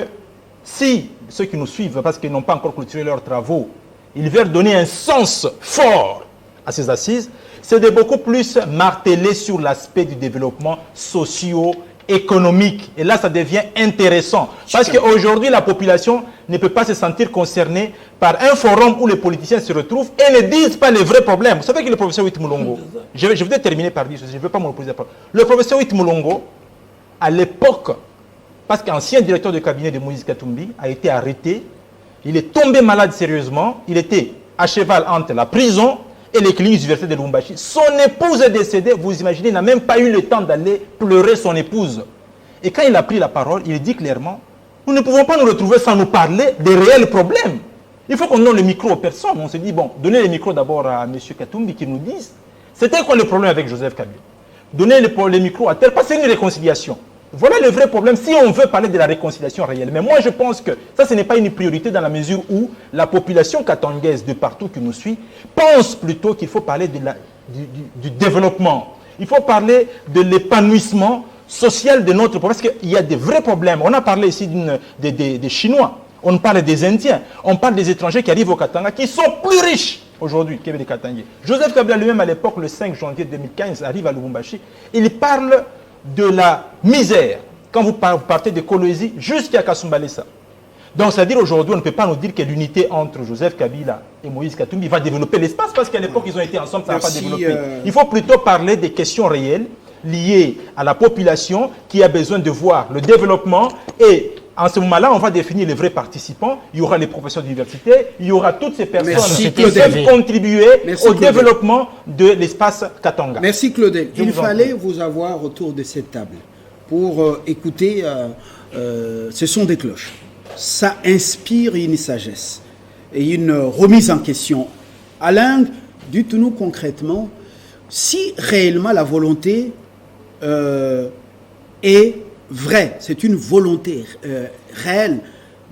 si ceux qui nous suivent, parce qu'ils n'ont pas encore clôturé leurs travaux, ils veulent donner un sens fort à ces assises, c'est de beaucoup plus marteler sur l'aspect du développement socio-économique. Et là, ça devient intéressant. Parce qu'aujourd'hui, la population ne peut pas se sentir concernée par un forum où les politiciens se retrouvent et ne disent pas les vrais problèmes. Vous savez que le professeur Witt Moulongo, je vais terminer par dire ceci, je ne veux pas monopoliser la parole. Le professeur Witt Moulongo, à l'époque, parce qu'ancien directeur de cabinet de Moïse Katumbi, a été arrêté, il est tombé malade sérieusement, il était à cheval entre la prison et les cliniques universitaires de Lubumbashi. Son épouse est décédée, vous imaginez, il n'a même pas eu le temps d'aller pleurer son épouse. Et quand il a pris la parole, il dit clairement, nous ne pouvons pas nous retrouver sans nous parler des réels problèmes. Il faut qu'on donne le micro aux personnes. On se dit, bon, donnez le micro d'abord à M. Katumbi qui nous dise, c'était quoi le problème avec Joseph Kabila? Donnez le micro à tel, parce que c'est une réconciliation. Voilà le vrai problème, si on veut parler de la réconciliation réelle. Mais moi, je pense que ça, ce n'est pas une priorité dans la mesure où la population katangaise de partout qui nous suit pense plutôt qu'il faut parler du développement. Il faut parler de l'épanouissement social de notre peuple. Parce qu'il y a des vrais problèmes. On a parlé ici des Chinois, on parle des Indiens, on parle des étrangers qui arrivent au Katanga, qui sont plus riches aujourd'hui que les Katangais. Joseph Kabila lui-même, à l'époque, le 5 janvier 2015, arrive à Lubumbashi. Il parle de la misère, quand vous partez de Kolwezi jusqu'à Kasumbalesa. Donc, c'est-à-dire aujourd'hui, on ne peut pas nous dire que l'unité entre Joseph Kabila et Moïse Katumbi va développer l'espace, parce qu'à l'époque, ils ont été ensemble, ça n'a pas développé. Il faut plutôt parler des questions réelles liées à la population qui a besoin de voir le développement. Et en ce moment-là, on va définir les vrais participants. Il y aura les professeurs d'université, il y aura toutes ces personnes qui peuvent contribuer au développement de l'espace Katanga. Merci Claudel. Il fallait vous avoir autour de cette table pour écouter ce son des cloches. Ça inspire une sagesse et une remise en question. Alain, dites-nous concrètement si réellement la volonté est vraie, c'est une volonté réelle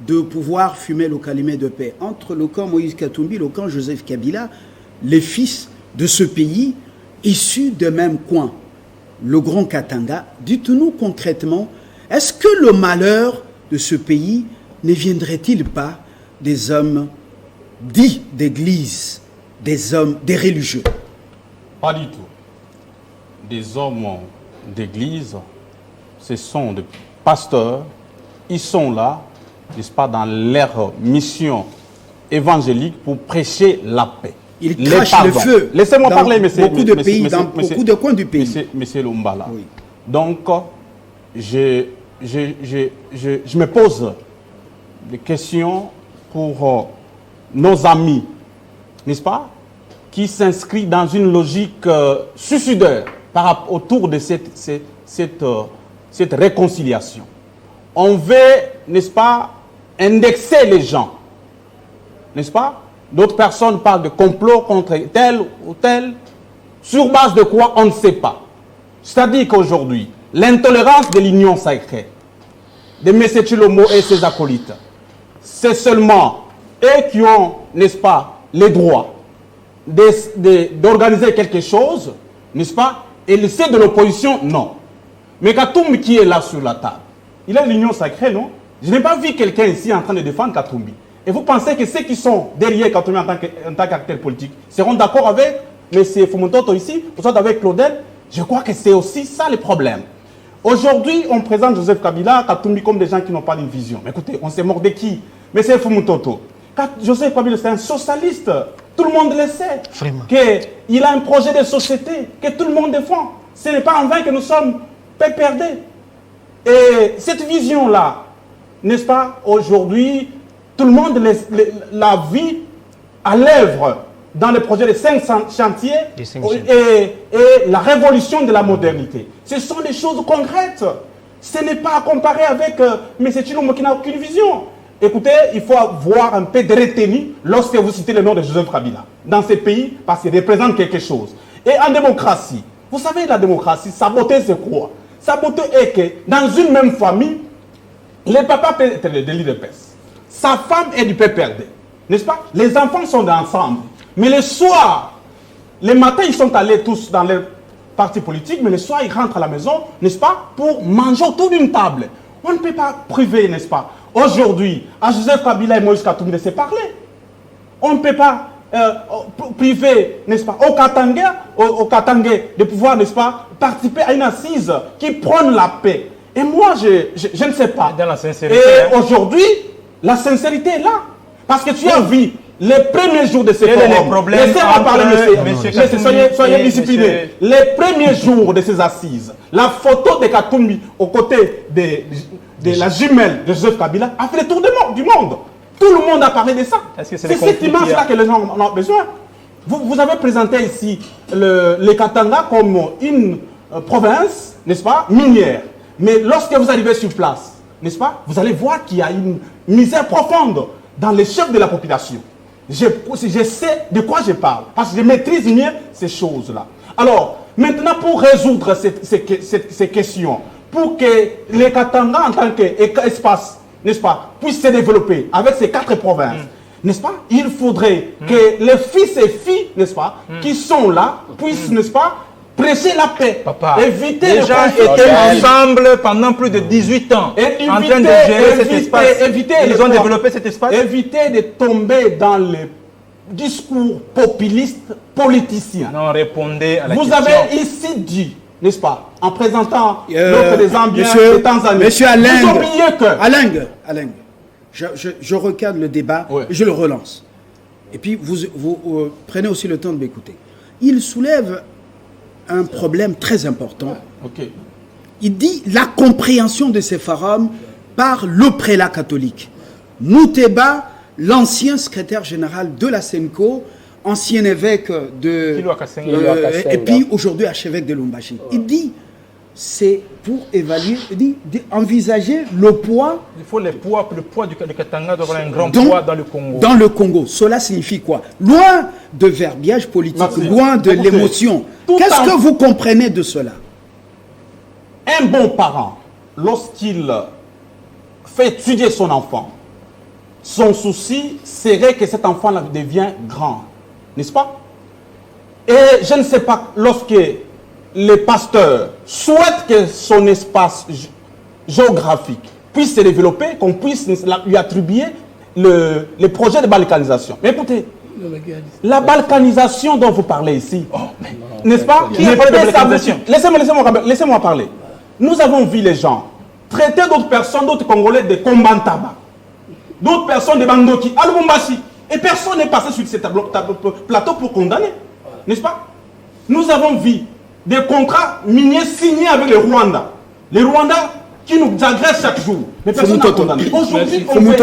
de pouvoir fumer le calumet de paix entre le camp Moïse Katumbi et le camp Joseph Kabila, les fils de ce pays issus de même coin, le Grand Katanga. Dites-nous concrètement, est-ce que le malheur de ce pays ne viendrait-il pas des hommes dits d'église, des hommes, des religieux? Pas du tout. Des hommes d'église, ce sont des pasteurs, ils sont là, n'est-ce pas, dans leur mission évangélique pour prêcher la paix. Ils crachent le feu. Laissez-moi parler, monsieur. Beaucoup de pays, dans beaucoup de coins du pays. Monsieur Lumbala. Oui. Donc, je me pose des questions pour nos amis, n'est-ce pas, qui s'inscrivent dans une logique suicidaire autour de cette réconciliation. On veut, n'est-ce pas, indexer les gens, n'est-ce pas? D'autres personnes parlent de complot contre tel ou tel, sur base de quoi on ne sait pas. C'est-à-dire qu'aujourd'hui, l'intolérance de l'union sacrée, de M. Chilomo et ses acolytes, c'est seulement eux qui ont, n'est-ce pas, les droits d'organiser quelque chose, n'est-ce pas? Et ceux de l'opposition, non. Mais Katumbi qui est là sur la table, il a l'union sacrée, non? Je n'ai pas vu quelqu'un ici en train de défendre Katumbi. Et vous pensez que ceux qui sont derrière Katumbi en tant qu'acteur politique seront d'accord avec M. Fumutoto ici, ou soit avec Claudel? Je crois que c'est aussi ça le problème. Aujourd'hui, on présente Joseph Kabila, Katumbi comme des gens qui n'ont pas de vision. Mais écoutez, on s'est mort de qui? M. Fumutoto. Joseph Kabila, c'est un socialiste. Tout le monde le sait. Qu'il a un projet de société que tout le monde défend. Ce n'est pas en vain que nous sommes perdus. Et cette vision-là, n'est-ce pas, aujourd'hui, tout le monde la vit à l'œuvre dans le projet de 5 chantiers et la révolution de la modernité. Ce sont des choses concrètes. Ce n'est pas à comparer avec M. Chilomo qui n'a aucune vision. Écoutez, il faut avoir un peu de retenue lorsque vous citez le nom de Joseph Kabila dans ces pays parce qu'il représente quelque chose. Et en démocratie, vous savez, la démocratie, sa beauté, c'est quoi? Sa beauté est que dans une même famille, le papa peut être le délit de peste. Sa femme est du PPRD. N'est-ce pas? Les enfants sont ensemble. Mais le soir, le matin, ils sont allés tous dans leur parti politique, mais le soir, ils rentrent à la maison, n'est-ce pas, pour manger autour d'une table. On ne peut pas priver, n'est-ce pas. Aujourd'hui, à Joseph Kabila et Moïse Katumbi de se parler. On ne peut pas priver, n'est-ce pas, au Katangais de pouvoir, n'est-ce pas, participer à une assise qui prône la paix. Et moi, je ne sais pas. Dans la sincérité. Et aujourd'hui, la sincérité est là. Parce que tu as vu les premiers jours de ces forums. Laissez-moi parler, monsieur. Soyez disciplinés. Les premiers jours de ces assises, la photo de Katumbi aux côtés de la jumelle de Joseph Kabila a fait le tour du monde. Tout le monde a parlé de ça. C'est cette image-là que les gens en ont besoin. Vous avez présenté ici le Katanga comme une province, n'est-ce pas, minière. Mais lorsque vous arrivez sur place, n'est-ce pas, vous allez voir qu'il y a une misère profonde dans les chefs de la population. Je sais de quoi je parle, parce que je maîtrise mieux ces choses-là. Alors, maintenant, pour résoudre ces questions, pour que les Katanga en tant qu'espace, n'est-ce pas, puissent se développer avec ces 4 provinces, n'est-ce pas, il faudrait que les fils et filles, n'est-ce pas, qui sont là, puissent, n'est-ce pas, prêcher la paix. Papa, éviter les gens étaient ensemble pendant plus de 18 ans, en train de gérer cet espace. Ils ont développé cet espace. Éviter de tomber dans les discours populistes politiciens. Non, répondez à la question. Vous avez ici dit, n'est-ce pas, en présentant l'autre des Zambiens de Tanzanie. Monsieur Alain, vous oubliez que... Alain, je recadre le débat, et je le relance. Et puis, vous prenez aussi le temps de m'écouter. Il soulève un problème très important. Il dit la compréhension de ces forums par le prélat catholique. Mouteba, l'ancien secrétaire général de la SENCO, ancien évêque de... et puis aujourd'hui archevêque de Lubumbashi. Il dit, c'est pour évaluer, il dit envisager le poids... Il faut le poids du Katanga doit avoir un grand poids dans le Congo. Dans le Congo. Cela signifie quoi? Loin de verbiage politique, loin de l'émotion. Qu'est-ce que vous comprenez de cela? Un bon parent, lorsqu'il fait étudier son enfant, son souci serait que cet enfant devienne grand. N'est-ce pas? Et je ne sais pas, lorsque les pasteurs souhaitent que son espace géographique puisse se développer, qu'on puisse lui attribuer les projets de balkanisation. Mais écoutez, la balkanisation dont vous parlez ici, n'est-ce pas? Laissez-moi parler. Nous avons vu les gens traiter d'autres personnes, d'autres Congolais de Kombantaba, d'autres personnes de Bandoki, à Lubumbashi. Et personne n'est passé sur ce plateau pour condamner. N'est-ce pas? Nous avons vu des contrats miniers signés avec le Rwanda. Les Rwandais qui nous agressent chaque jour. Mais personne n'a condamné. Aujourd'hui, on veut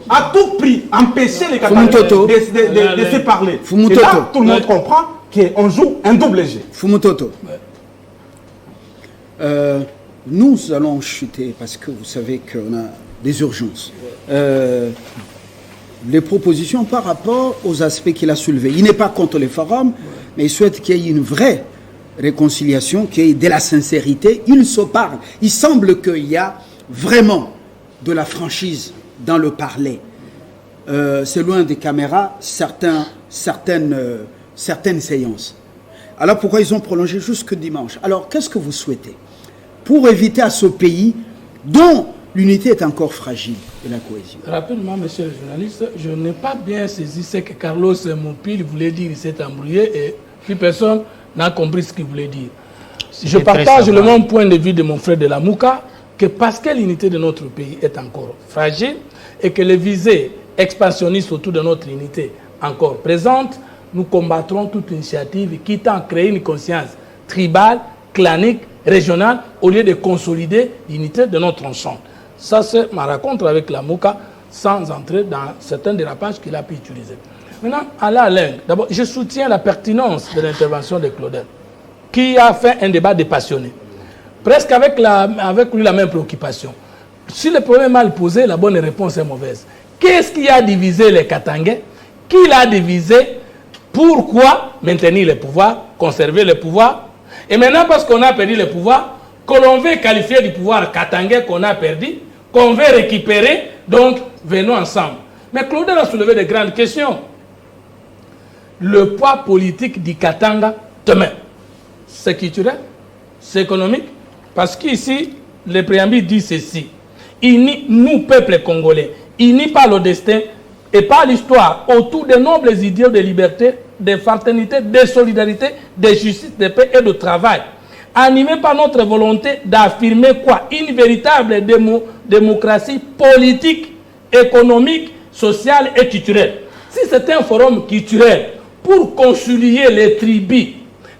à tout prix empêcher les Katangais de se parler. Et là, tout le monde comprend qu'on joue un double jeu. Fumutoto. Nous allons chuter parce que vous savez qu'on a des urgences. Les propositions par rapport aux aspects qu'il a soulevés. Il n'est pas contre les forums, mais il souhaite qu'il y ait une vraie réconciliation, qu'il y ait de la sincérité. Ils se parlent. Il semble qu'il y a vraiment de la franchise dans le parler. C'est loin des caméras, certaines séances. Alors pourquoi ils ont prolongé jusque dimanche? Alors qu'est-ce que vous souhaitez pour éviter à ce pays dont l'unité est encore fragile de la cohésion? Rapidement, monsieur le journaliste, je n'ai pas bien saisi ce que Carlos Moupil voulait dire. Il s'est embrouillé et puis personne n'a compris ce qu'il voulait dire. Je partage le même point de vue de mon frère de la Mouka, que parce que l'unité de notre pays est encore fragile et que les visées expansionnistes autour de notre unité encore présentes, nous combattrons toute initiative qui tend à créer une conscience tribale, clanique, régionale, au lieu de consolider l'unité de notre ensemble. Ça, c'est ma rencontre avec la Mouka, sans entrer dans certains dérapages qu'il a pu utiliser. Maintenant, Alain, d'abord, je soutiens la pertinence de l'intervention de Claudel, qui a fait un débat de passionnés. Presque avec lui la même préoccupation. Si le problème est mal posé, la bonne réponse est mauvaise. Qu'est-ce qui a divisé les Katangais? Qui l'a divisé? Pourquoi maintenir le pouvoir, conserver le pouvoir? Et maintenant, parce qu'on a perdu le pouvoir, que l'on veut qualifier du pouvoir katangais qu'on a perdu, qu'on veut récupérer, donc venons ensemble. Mais Claudel a soulevé de grandes questions. Le poids politique du Katanga demain, c'est culturel, c'est économique. Parce qu'ici, le préambule dit ceci. Nous, peuple congolais, unis par le destin et par l'histoire, autour de nobles idéaux de liberté, de fraternité, de solidarité, de justice, de paix et de travail, animés par notre volonté d'affirmer quoi? Une véritable démocratie politique, économique, sociale et culturelle. Si c'est un forum culturel pour concilier les tribus,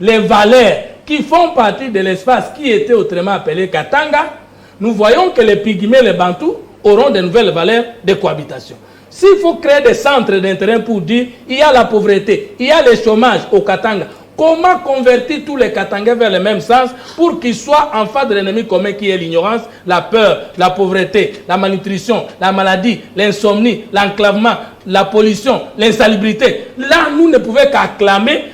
les valeurs qui font partie de l'espace qui était autrement appelé Katanga, nous voyons que les Pygmées, les Bantous auront de nouvelles valeurs de cohabitation. S'il faut créer des centres d'intérêt pour dire il y a la pauvreté, il y a le chômage au Katanga, comment convertir tous les Katangais vers le même sens pour qu'ils soient en face de l'ennemi commun qui est l'ignorance, la peur, la pauvreté, la malnutrition, la maladie, l'insomnie, l'enclavement, la pollution, l'insalubrité. Là, nous ne pouvons qu'acclamer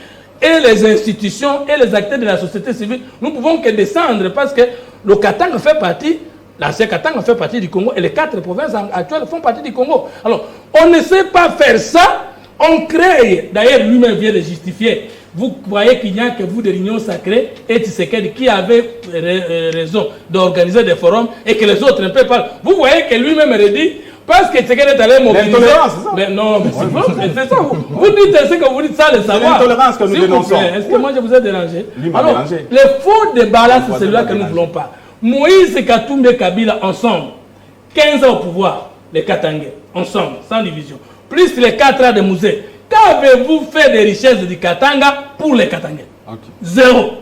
et les institutions et les acteurs de la société civile, nous pouvons que descendre parce que le Katanga fait partie, l'ancien Katanga fait partie du Congo et les 4 provinces actuelles font partie du Congo. Alors, on ne sait pas faire ça, on crée, d'ailleurs lui-même vient de justifier. Vous voyez qu'il n'y a que vous de l'Union sacrée et Tshisekedi qui avait raison d'organiser des forums et que les autres ne peuvent pas. Vous voyez que lui-même redit parce que Tshisekedi est allé mobiliser. L'intolérance, c'est ça? Mais non, mais c'est ça. Vous dites ce que vous dites sans le savoir. L'intolérance que nous dénonçons. Est-ce que moi je vous ai dérangé? Lui m'a Alors, dérangé. le faux débat là, c'est celui-là que nous ne voulons pas. Moïse Katumbi et Kabila ensemble, 15 ans au pouvoir, les Katangais, ensemble, sans division, plus les 4 ans de musée. Qu'avez-vous fait des richesses du Katanga pour les Katangais? Okay. Zéro.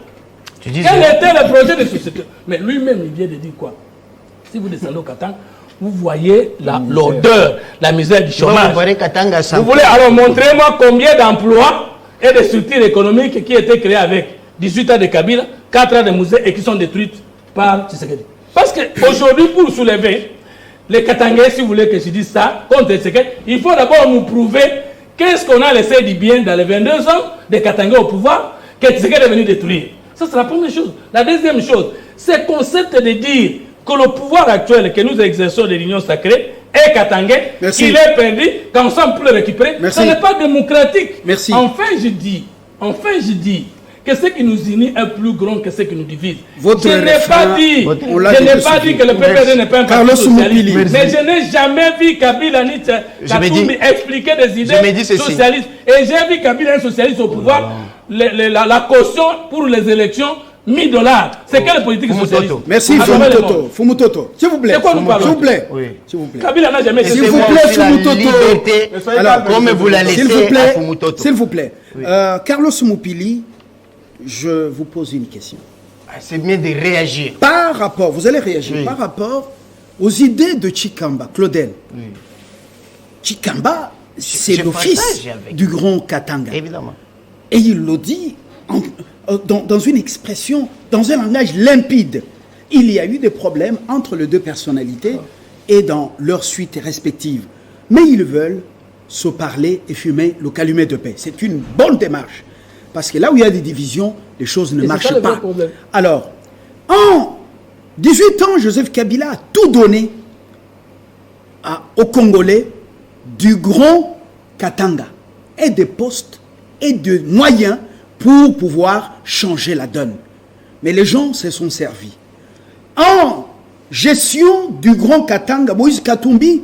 Quel était le projet de société? Mais lui-même, il vient de dire quoi? Si vous descendez au Katanga, vous voyez l'odeur, la misère du chômage. Vous voulez alors montrez-moi combien d'emplois et de structures économiques qui étaient créées avec 18 ans de Kabila, 4 ans de musée et qui sont détruites par Tshisekedi. Parce qu'aujourd'hui, pour soulever les Katangais, si vous voulez que je dise ça, contre Tshisekedi, il faut d'abord nous prouver qu'est-ce qu'on a laissé du bien dans les 22 ans des Katangais au pouvoir que Tshisekedi est venu détruire. Ça, c'est la première chose. La deuxième chose, c'est le concept de dire que le pouvoir actuel que nous exerçons de l'Union sacrée est Katangais, il est perdu, qu'ensemble pour le récupérer. Ce n'est pas démocratique. Merci. Enfin, je dis que ce qui nous unit est plus grand que ce qui nous divise. Votre je n'ai pas dit que le PPRD n'est pas un parti socialiste, mais je n'ai jamais vu Kabila ni Katumbi expliquer des idées socialistes. Et j'ai vu Kabila un socialiste au pouvoir, la caution pour les élections, $1000. C'est quelle politique socialiste? Merci, Fumutoto. S'il vous plaît. S'il vous plaît. S'il vous plaît. Kabila n'a jamais S'il vous plaît, Fumutoto. Alors, comme vous la laissez à Fumutoto. S'il vous plaît. Carlos Moupili, je vous pose une question. C'est bien de réagir. Par rapport, vous allez réagir, par rapport aux idées de Tshikamba, Claudel. Tshikamba, c'est le fils du grand Katanga. Évidemment. Et il le dit dans une expression, dans un langage limpide. Il y a eu des problèmes entre les deux personnalités et dans leurs suites respectives. Mais ils veulent se parler et fumer le calumet de paix. C'est une bonne démarche. Parce que là où il y a des divisions, les choses ne marchent pas. Alors, en 18 ans, Joseph Kabila a tout donné aux Congolais du grand Katanga et des postes et de moyens pour pouvoir changer la donne. Mais les gens se sont servis. En gestion du grand Katanga, Moïse Katumbi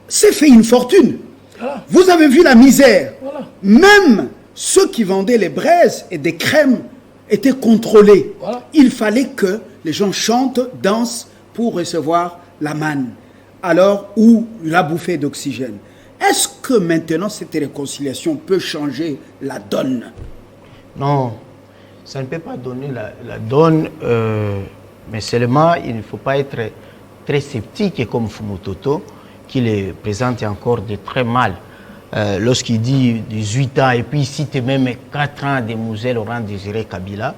s'est fait une fortune. Voilà. Vous avez vu la misère. Voilà. Même ceux qui vendaient les braises et des crèmes étaient contrôlés. Voilà. Il fallait que les gens chantent, dansent pour recevoir la manne. Alors, ou la bouffée d'oxygène. Est-ce que maintenant cette réconciliation peut changer la donne? Non, ça ne peut pas donner la donne, mais seulement il ne faut pas être très sceptique comme Fumutoto, qui le présente encore de très mal. Lorsqu'il dit 18 ans et puis il cite même 4 ans de Moselle Laurent Désiré Kabila,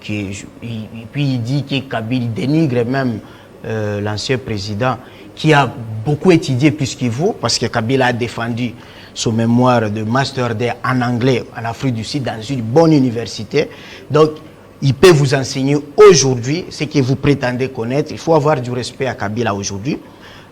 puis il dit que Kabila dénigre même l'ancien président qui a beaucoup étudié plus qu'il vaut, parce que Kabila a défendu son mémoire de Master D en anglais en Afrique du Sud dans une bonne université. Donc, il peut vous enseigner aujourd'hui ce que vous prétendez connaître. Il faut avoir du respect à Kabila aujourd'hui.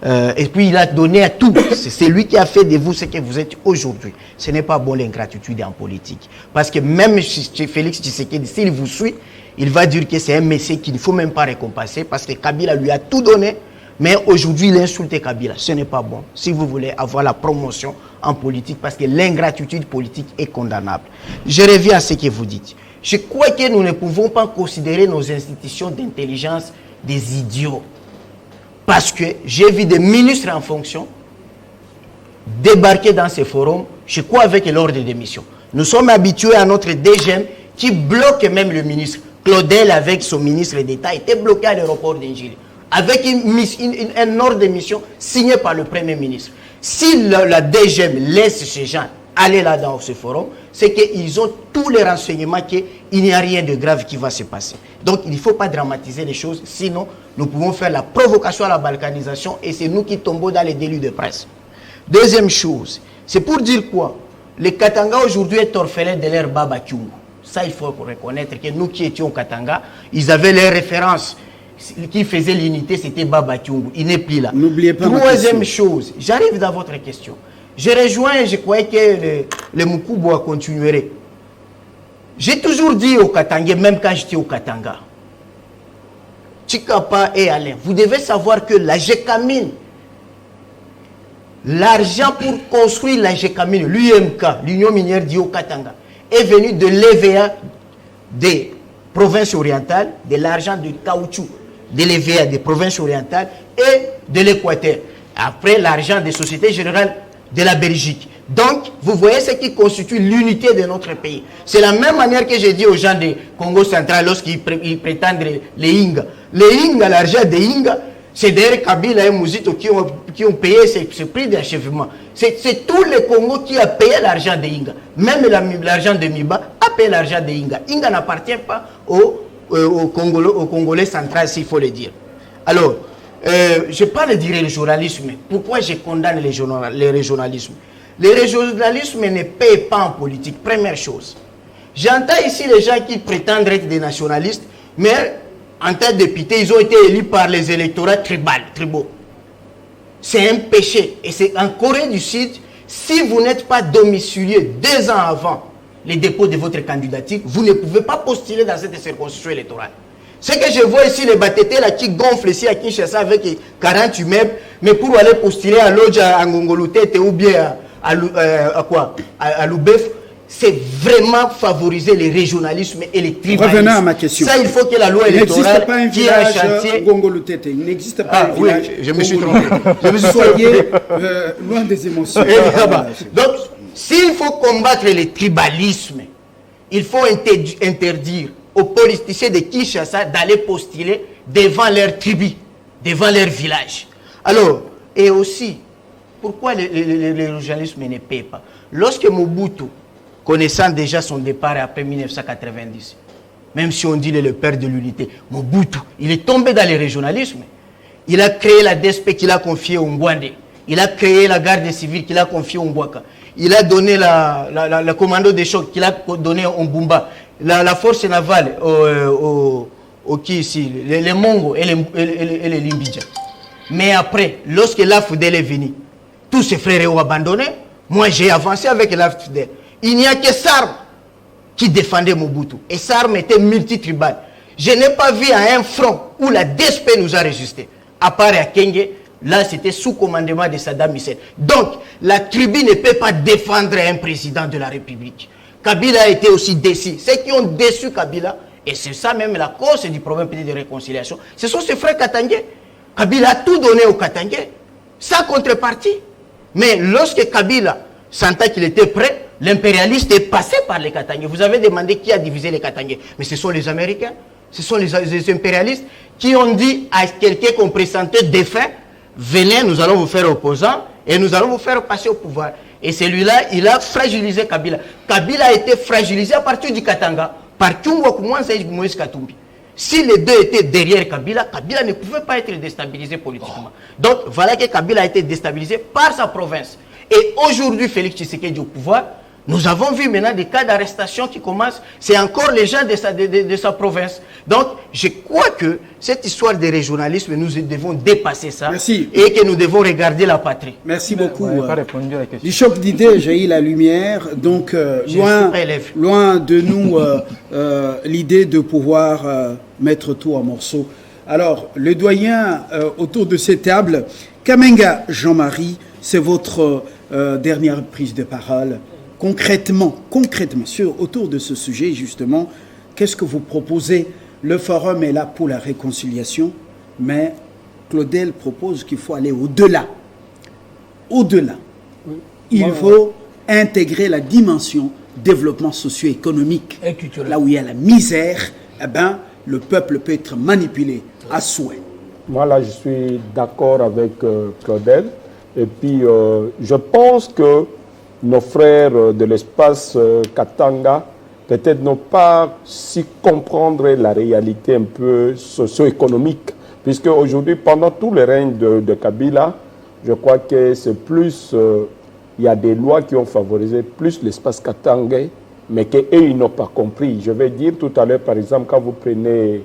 Et puis il a donné à tout. C'est lui qui a fait de vous ce que vous êtes aujourd'hui. Ce n'est pas bon l'ingratitude en politique. Parce que même chez Félix Tshisekedi, s'il vous suit, il va dire que c'est un messie qu'il ne faut même pas récompenser parce que Kabila lui a tout donné. Mais aujourd'hui, il insulte Kabila. Ce n'est pas bon si vous voulez avoir la promotion en politique parce que l'ingratitude politique est condamnable. Je reviens à ce que vous dites. Je crois que nous ne pouvons pas considérer nos institutions d'intelligence des idiots. Parce que j'ai vu des ministres en fonction débarquer dans ces forums, je crois avec l'ordre de démission. Nous sommes habitués à notre DGM qui bloque même le ministre. Claudel, avec son ministre d'État, était bloqué à l'aéroport d'Ingili, avec un ordre de mission signé par le Premier ministre. Si la DGM laisse ces gens aller là dans ce forum, c'est qu'ils ont tous les renseignements qu'il n'y a rien de grave qui va se passer. Donc il ne faut pas dramatiser les choses, sinon nous pouvons faire la provocation à la balkanisation et c'est nous qui tombons dans les délits de presse. Deuxième chose, c'est pour dire quoi? Les Katanga aujourd'hui est orphelin de leur Baba Kyungu. Ça, il faut reconnaître que nous qui étions au Katanga, ils avaient les références qui faisaient l'unité, c'était Baba Kyungu. Il n'est plus là. N'oubliez pas. Troisième chose, j'arrive dans votre question. Je rejoins et je croyais que le Mukubo continuerait. J'ai toujours dit au Katanga, même quand j'étais au Katanga, Tchikapa et Alain, vous devez savoir que la GECAMINE, l'argent pour construire la GECAMINE, l'UMK, l'Union minière du Haut-Katanga, est venu de l'EVA des provinces orientales, de l'argent de caoutchouc de l'EVA des provinces orientales et de l'Équateur. Après, l'argent des sociétés générales de la Belgique. Donc, vous voyez ce qui constitue l'unité de notre pays. C'est la même manière que j'ai dit aux gens du Congo central lorsqu'ils prétendent les Inga. Les Inga, l'argent des Inga, c'est d'ailleurs Kabila et Mouzito qui ont payé ce prix d'achèvement. C'est tout le Congo qui a payé l'argent des Inga. Même l'argent de Miba a payé l'argent des Inga. Inga n'appartient pas au Congolais central, s'il faut le dire. Alors, je parle du régionalisme. Pourquoi je condamne le régionalisme? Le régionalisme ne paye pas en politique, première chose. J'entends ici les gens qui prétendent être des nationalistes, mais en tant que députés, ils ont été élus par les électorats tribaux. C'est un péché. Et c'est en Corée du Sud, si vous n'êtes pas domicilié 2 ans avant le dépôt de votre candidature, vous ne pouvez pas postuler dans cette circonscription électorale. Ce que je vois ici, les Batétés là, qui gonflent ici à Kinshasa avec 48 mètres, mais pour aller postuler à Lodja, à Ngongolotete ou bien à Loubef, c'est vraiment favoriser le régionalisme et les tribalismes. Revenons à ma question. Ça, il faut que la loi électorale qui a un chantier. Ngongolotete. Il n'existe pas un village. Oui, je me suis trompé. Soyez loin des émotions. Donc, s'il faut combattre le tribalisme, il faut interdire aux politiciens de Kinshasa d'aller postuler devant leur tribu, devant leur village. Alors, et aussi, pourquoi le régionalisme ne paie pas? Lorsque Mobutu, connaissant déjà son départ après 1990, même si on dit le père de l'unité, Mobutu, il est tombé dans le régionalisme. Il a créé la DSP qu'il a confiée au Ngwandé. Il a créé la garde civile qu'il a confiée au Ngwaka. Il a donné la commando de choc qu'il a donné au Mbumba. La force navale au qui ici, les Mongo et les Limbidja. Mais après, lorsque l'AFDEL est venu, tous ses frères ont abandonné. Moi, j'ai avancé avec l'AFDEL. Il n'y a que Sarm qui défendait Mobutu. Et Sarm était multitribal. Je n'ai pas vu à un front où la DSP nous a résisté. À part à Kenge, là, c'était sous commandement de Saddam Hussein. Donc, la tribu ne peut pas défendre un président de la République. Kabila a été aussi déçu. Ceux qui ont déçu Kabila, et c'est ça même la cause du problème de réconciliation, ce sont ses frères Katangais. Kabila a tout donné aux Katangais, sans contrepartie. Mais lorsque Kabila sentait qu'il était prêt, l'impérialiste est passé par les Katangais. Vous avez demandé qui a divisé les Katangais. Mais ce sont les Américains, ce sont les impérialistes qui ont dit à quelqu'un qu'on pressentait défunt, venez, nous allons vous faire opposant et nous allons vous faire passer au pouvoir. Et celui-là, il a fragilisé Kabila. Kabila a été fragilisé à partir du Katanga par Kyungwa Koumansa et Moïse Katumbi. Si les deux étaient derrière Kabila, Kabila ne pouvait pas être déstabilisé politiquement. Donc voilà que Kabila a été déstabilisé par sa province. Et aujourd'hui, Félix Tshisekedi au pouvoir, Nous avons vu maintenant des cas d'arrestation qui commencent. C'est encore les gens de sa province. Donc, je crois que cette histoire de régionalisme, nous devons dépasser ça. Merci. Et que nous devons regarder la patrie. Merci beaucoup. Vous n'avez pas répondu à la question. Du choc d'idées, j'ai eu la lumière. Donc, loin de nous l'idée de pouvoir mettre tout en morceaux. Alors, le doyen autour de cette table, Kamenga Jean-Marie, c'est votre dernière prise de parole. Concrètement, autour de ce sujet, justement, qu'est-ce que vous proposez? Le forum est là pour la réconciliation, mais Claudel propose qu'il faut aller au-delà. Au-delà. Il faut intégrer la dimension développement socio-économique. Et culturel. Là où il y a la misère, eh ben, le peuple peut être manipulé à souhait. Moi, là, je suis d'accord avec Claudel. Et puis, je pense que nos frères de l'espace Katanga, peut-être n'ont pas si comprendre la réalité un peu socio-économique. Puisque aujourd'hui, pendant tout le règne de Kabila, je crois que c'est plus, il y a des lois qui ont favorisé plus l'espace katangais, mais qu'eux, ils n'ont pas compris. Je vais dire tout à l'heure, par exemple, quand vous prenez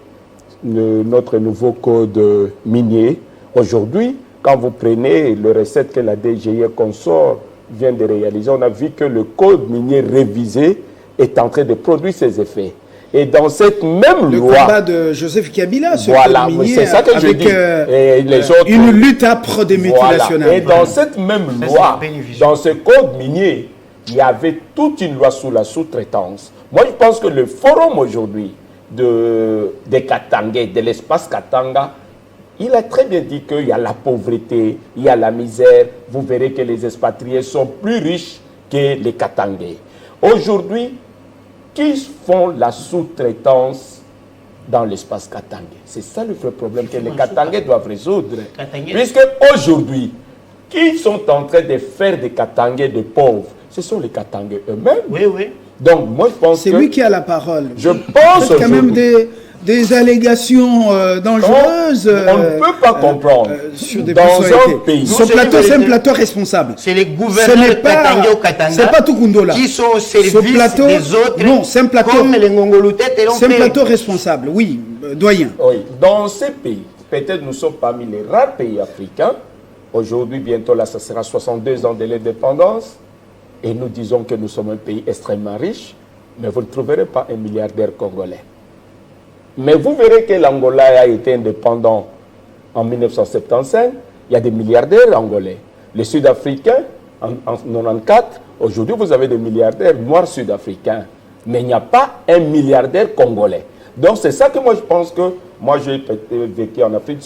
notre nouveau code minier, aujourd'hui, quand vous prenez le recette que la DGE consort vient de réaliser, on a vu que le code minier révisé est en train de produire ses effets. Et dans cette même loi... Le combat de Joseph Kabila, ce voilà, code minier, c'est ça que je avec dis. Et les autres, une lutte âpre des multinationales. Voilà. Et dans cette même loi, dans ce code minier, il y avait toute une loi sur la sous-traitance. Moi, je pense que le forum aujourd'hui des Katangais, de l'espace Katanga, il a très bien dit qu'il y a la pauvreté, il y a la misère. Vous verrez que les expatriés sont plus riches que les Katangais. Aujourd'hui, qui font la sous-traitance dans l'espace Katangais? C'est ça le vrai problème que les Katangais doivent résoudre. Puisque aujourd'hui, qui sont en train de faire des Katangais de pauvres? Ce sont les Katangais eux-mêmes. Oui, oui. Donc, moi, je pense que... C'est lui qui a la parole. Je pense quand même des allégations dangereuses. On ne peut pas comprendre. Sur des dans un pays. Ce plateau, c'est un plateau responsable. C'est les gouverneurs Katanga au Katanga. C'est pas tout Kundola. Qui sont au service plateau, des autres. Non, c'est un plateau. Comme les Ngongolutetes et c'est un plateau responsable, oui, doyen. Oui, dans ces pays, peut-être nous sommes parmi les rares pays africains. Aujourd'hui, bientôt, là, ça sera 62 ans de l'indépendance. Et nous disons que nous sommes un pays extrêmement riche, mais vous ne trouverez pas un milliardaire congolais. Mais vous verrez que l'Angola a été indépendant en 1975. Il y a des milliardaires angolais. Les Sud-Africains, en 1994, aujourd'hui, vous avez des milliardaires noirs sud-africains. Mais il n'y a pas un milliardaire congolais. Donc, c'est ça que moi, je pense que... Moi, j'ai vécu en Afrique.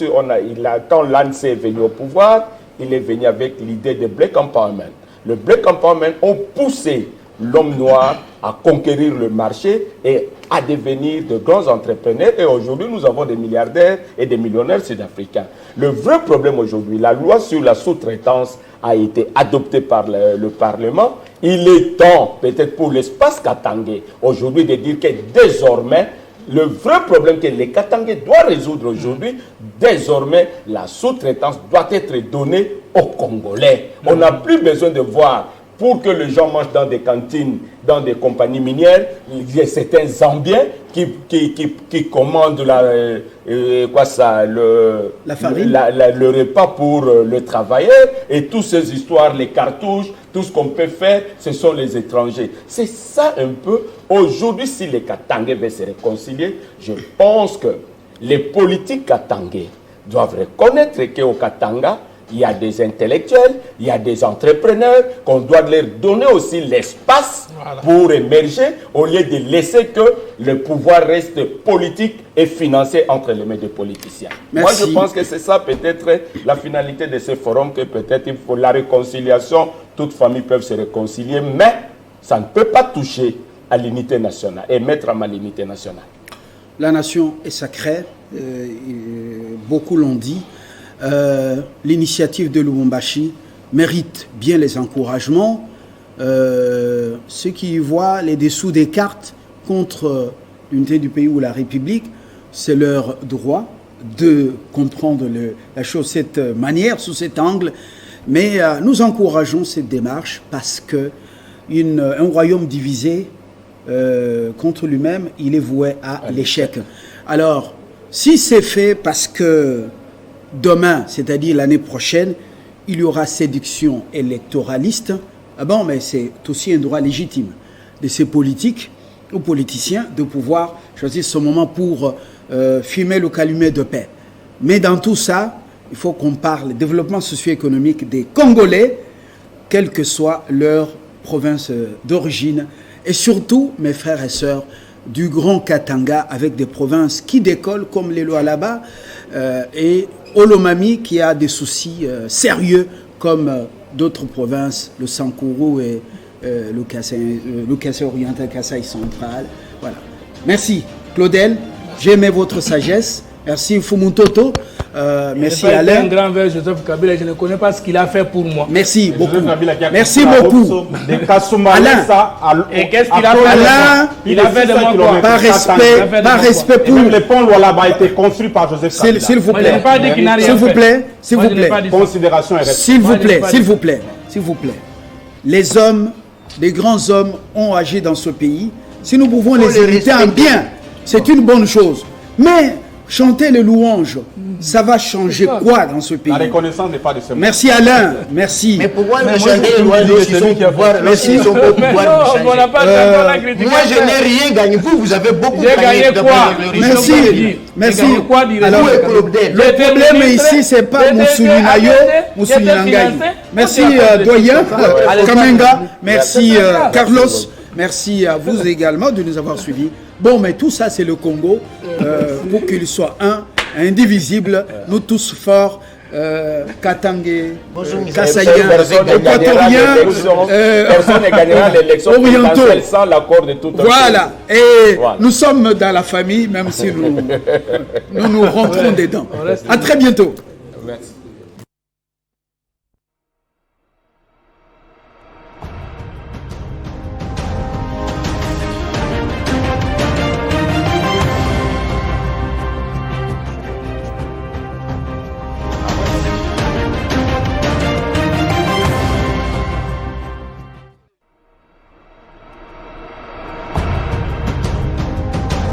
Quand l'ANC est venu au pouvoir, il est venu avec l'idée de Black Empowerment. Le Black Empowerment a poussé l'homme noir à conquérir le marché et à devenir de grands entrepreneurs. Et aujourd'hui, nous avons des milliardaires et des millionnaires sud-africains. Le vrai problème aujourd'hui, la loi sur la sous-traitance a été adoptée par le Parlement. Il est temps, peut-être pour l'espace katangais, aujourd'hui de dire que désormais, le vrai problème que les Katangais doivent résoudre aujourd'hui, désormais, la sous-traitance doit être donnée aux Congolais. On n'a plus besoin de voir, pour que les gens mangent dans des cantines, dans des compagnies minières, il y a certains Zambiens qui commandent le repas pour le travailleur, et toutes ces histoires, les cartouches, tout ce qu'on peut faire, ce sont les étrangers. C'est ça un peu. Aujourd'hui, si les Katangais veulent se réconcilier, je pense que les politiques Katangais doivent reconnaître qu'au Katanga, il y a des intellectuels, il y a des entrepreneurs, qu'on doit leur donner aussi l'espace pour émerger, au lieu de laisser que le pouvoir reste politique et financé entre les mains des politiciens. Merci. Moi, je pense que c'est ça peut-être la finalité de ce forum, que peut-être il faut la réconciliation, toutes familles peuvent se réconcilier, mais ça ne peut pas toucher à l'unité nationale et mettre à mal l'unité nationale. La nation est sacrée, beaucoup l'ont dit. L'initiative de Lubumbashi mérite bien les encouragements. Ceux qui voient les dessous des cartes contre l'unité du pays ou la République, c'est leur droit de comprendre la chose de cette manière, sous cet angle. Mais nous encourageons cette démarche parce que un royaume divisé contre lui-même, il est voué à l'échec. Alors, si c'est fait parce que demain, c'est-à-dire l'année prochaine, il y aura séduction électoraliste, ah bon, mais c'est aussi un droit légitime de ces politiques ou politiciens de pouvoir choisir ce moment pour fumer le calumet de paix. Mais dans tout ça, il faut qu'on parle développement socio-économique des Congolais, quelle que soit leur province d'origine, et surtout, mes frères et sœurs, du Grand Katanga, avec des provinces qui décollent comme les Lualaba et Olomami, qui a des soucis sérieux comme d'autres provinces, le Sankuru et le Kassai oriental, Kassai central. Voilà. Merci Claudel, j'ai aimé votre sagesse. Merci Fumutoto. Merci Alain. Un grand vers Joseph Kabila, je ne connais pas ce qu'il a fait pour moi. Merci beaucoup. Merci beaucoup. Alain. Et qu'est-ce qu'il a fait? Alain, il a fait de moi quoi? Par respect pour. Même le pont Lualaba a été construit par Joseph Kabila. S'il vous plaît. Pas dit qu'il n'a rien S'il vous fait. plaît. S'il vous plaît. Considération et respect. S'il vous plaît. S'il vous plaît. S'il vous plaît. Les hommes, les grands hommes ont agi dans ce pays. Si nous pouvons les hériter en bien, c'est une bonne chose. Mais chanter les louanges, ça va changer quoi dans ce pays? La reconnaissance n'est pas de ce monde. Merci Alain, merci. Mais pourquoi me chanter les louanges lorsqu'ils sont au pouvoir? Lorsqu'ils sont au pouvoir, On n'a pas d'accord à critiquer. moi, je n'ai rien gagné. Vous avez beaucoup J'ai gagné quoi? Merci, merci. Alors, Où est Claudel? le problème ici, c'est pas Moussoulinayo, Moussoulinaï. Merci doyen Kamenga, merci Carlos, merci à vous également de nous avoir suivis. Bon, mais tout ça, c'est le Congo, pour qu'il soit indivisible, nous tous forts, Katangé, Kassaïens, Équatoriens, Personne ne gagnera l'élection orientaux. sans l'accord de tout un Voilà, pays. et Voilà. nous sommes dans la famille, même si nous rentrons dedans. À très bientôt. Merci.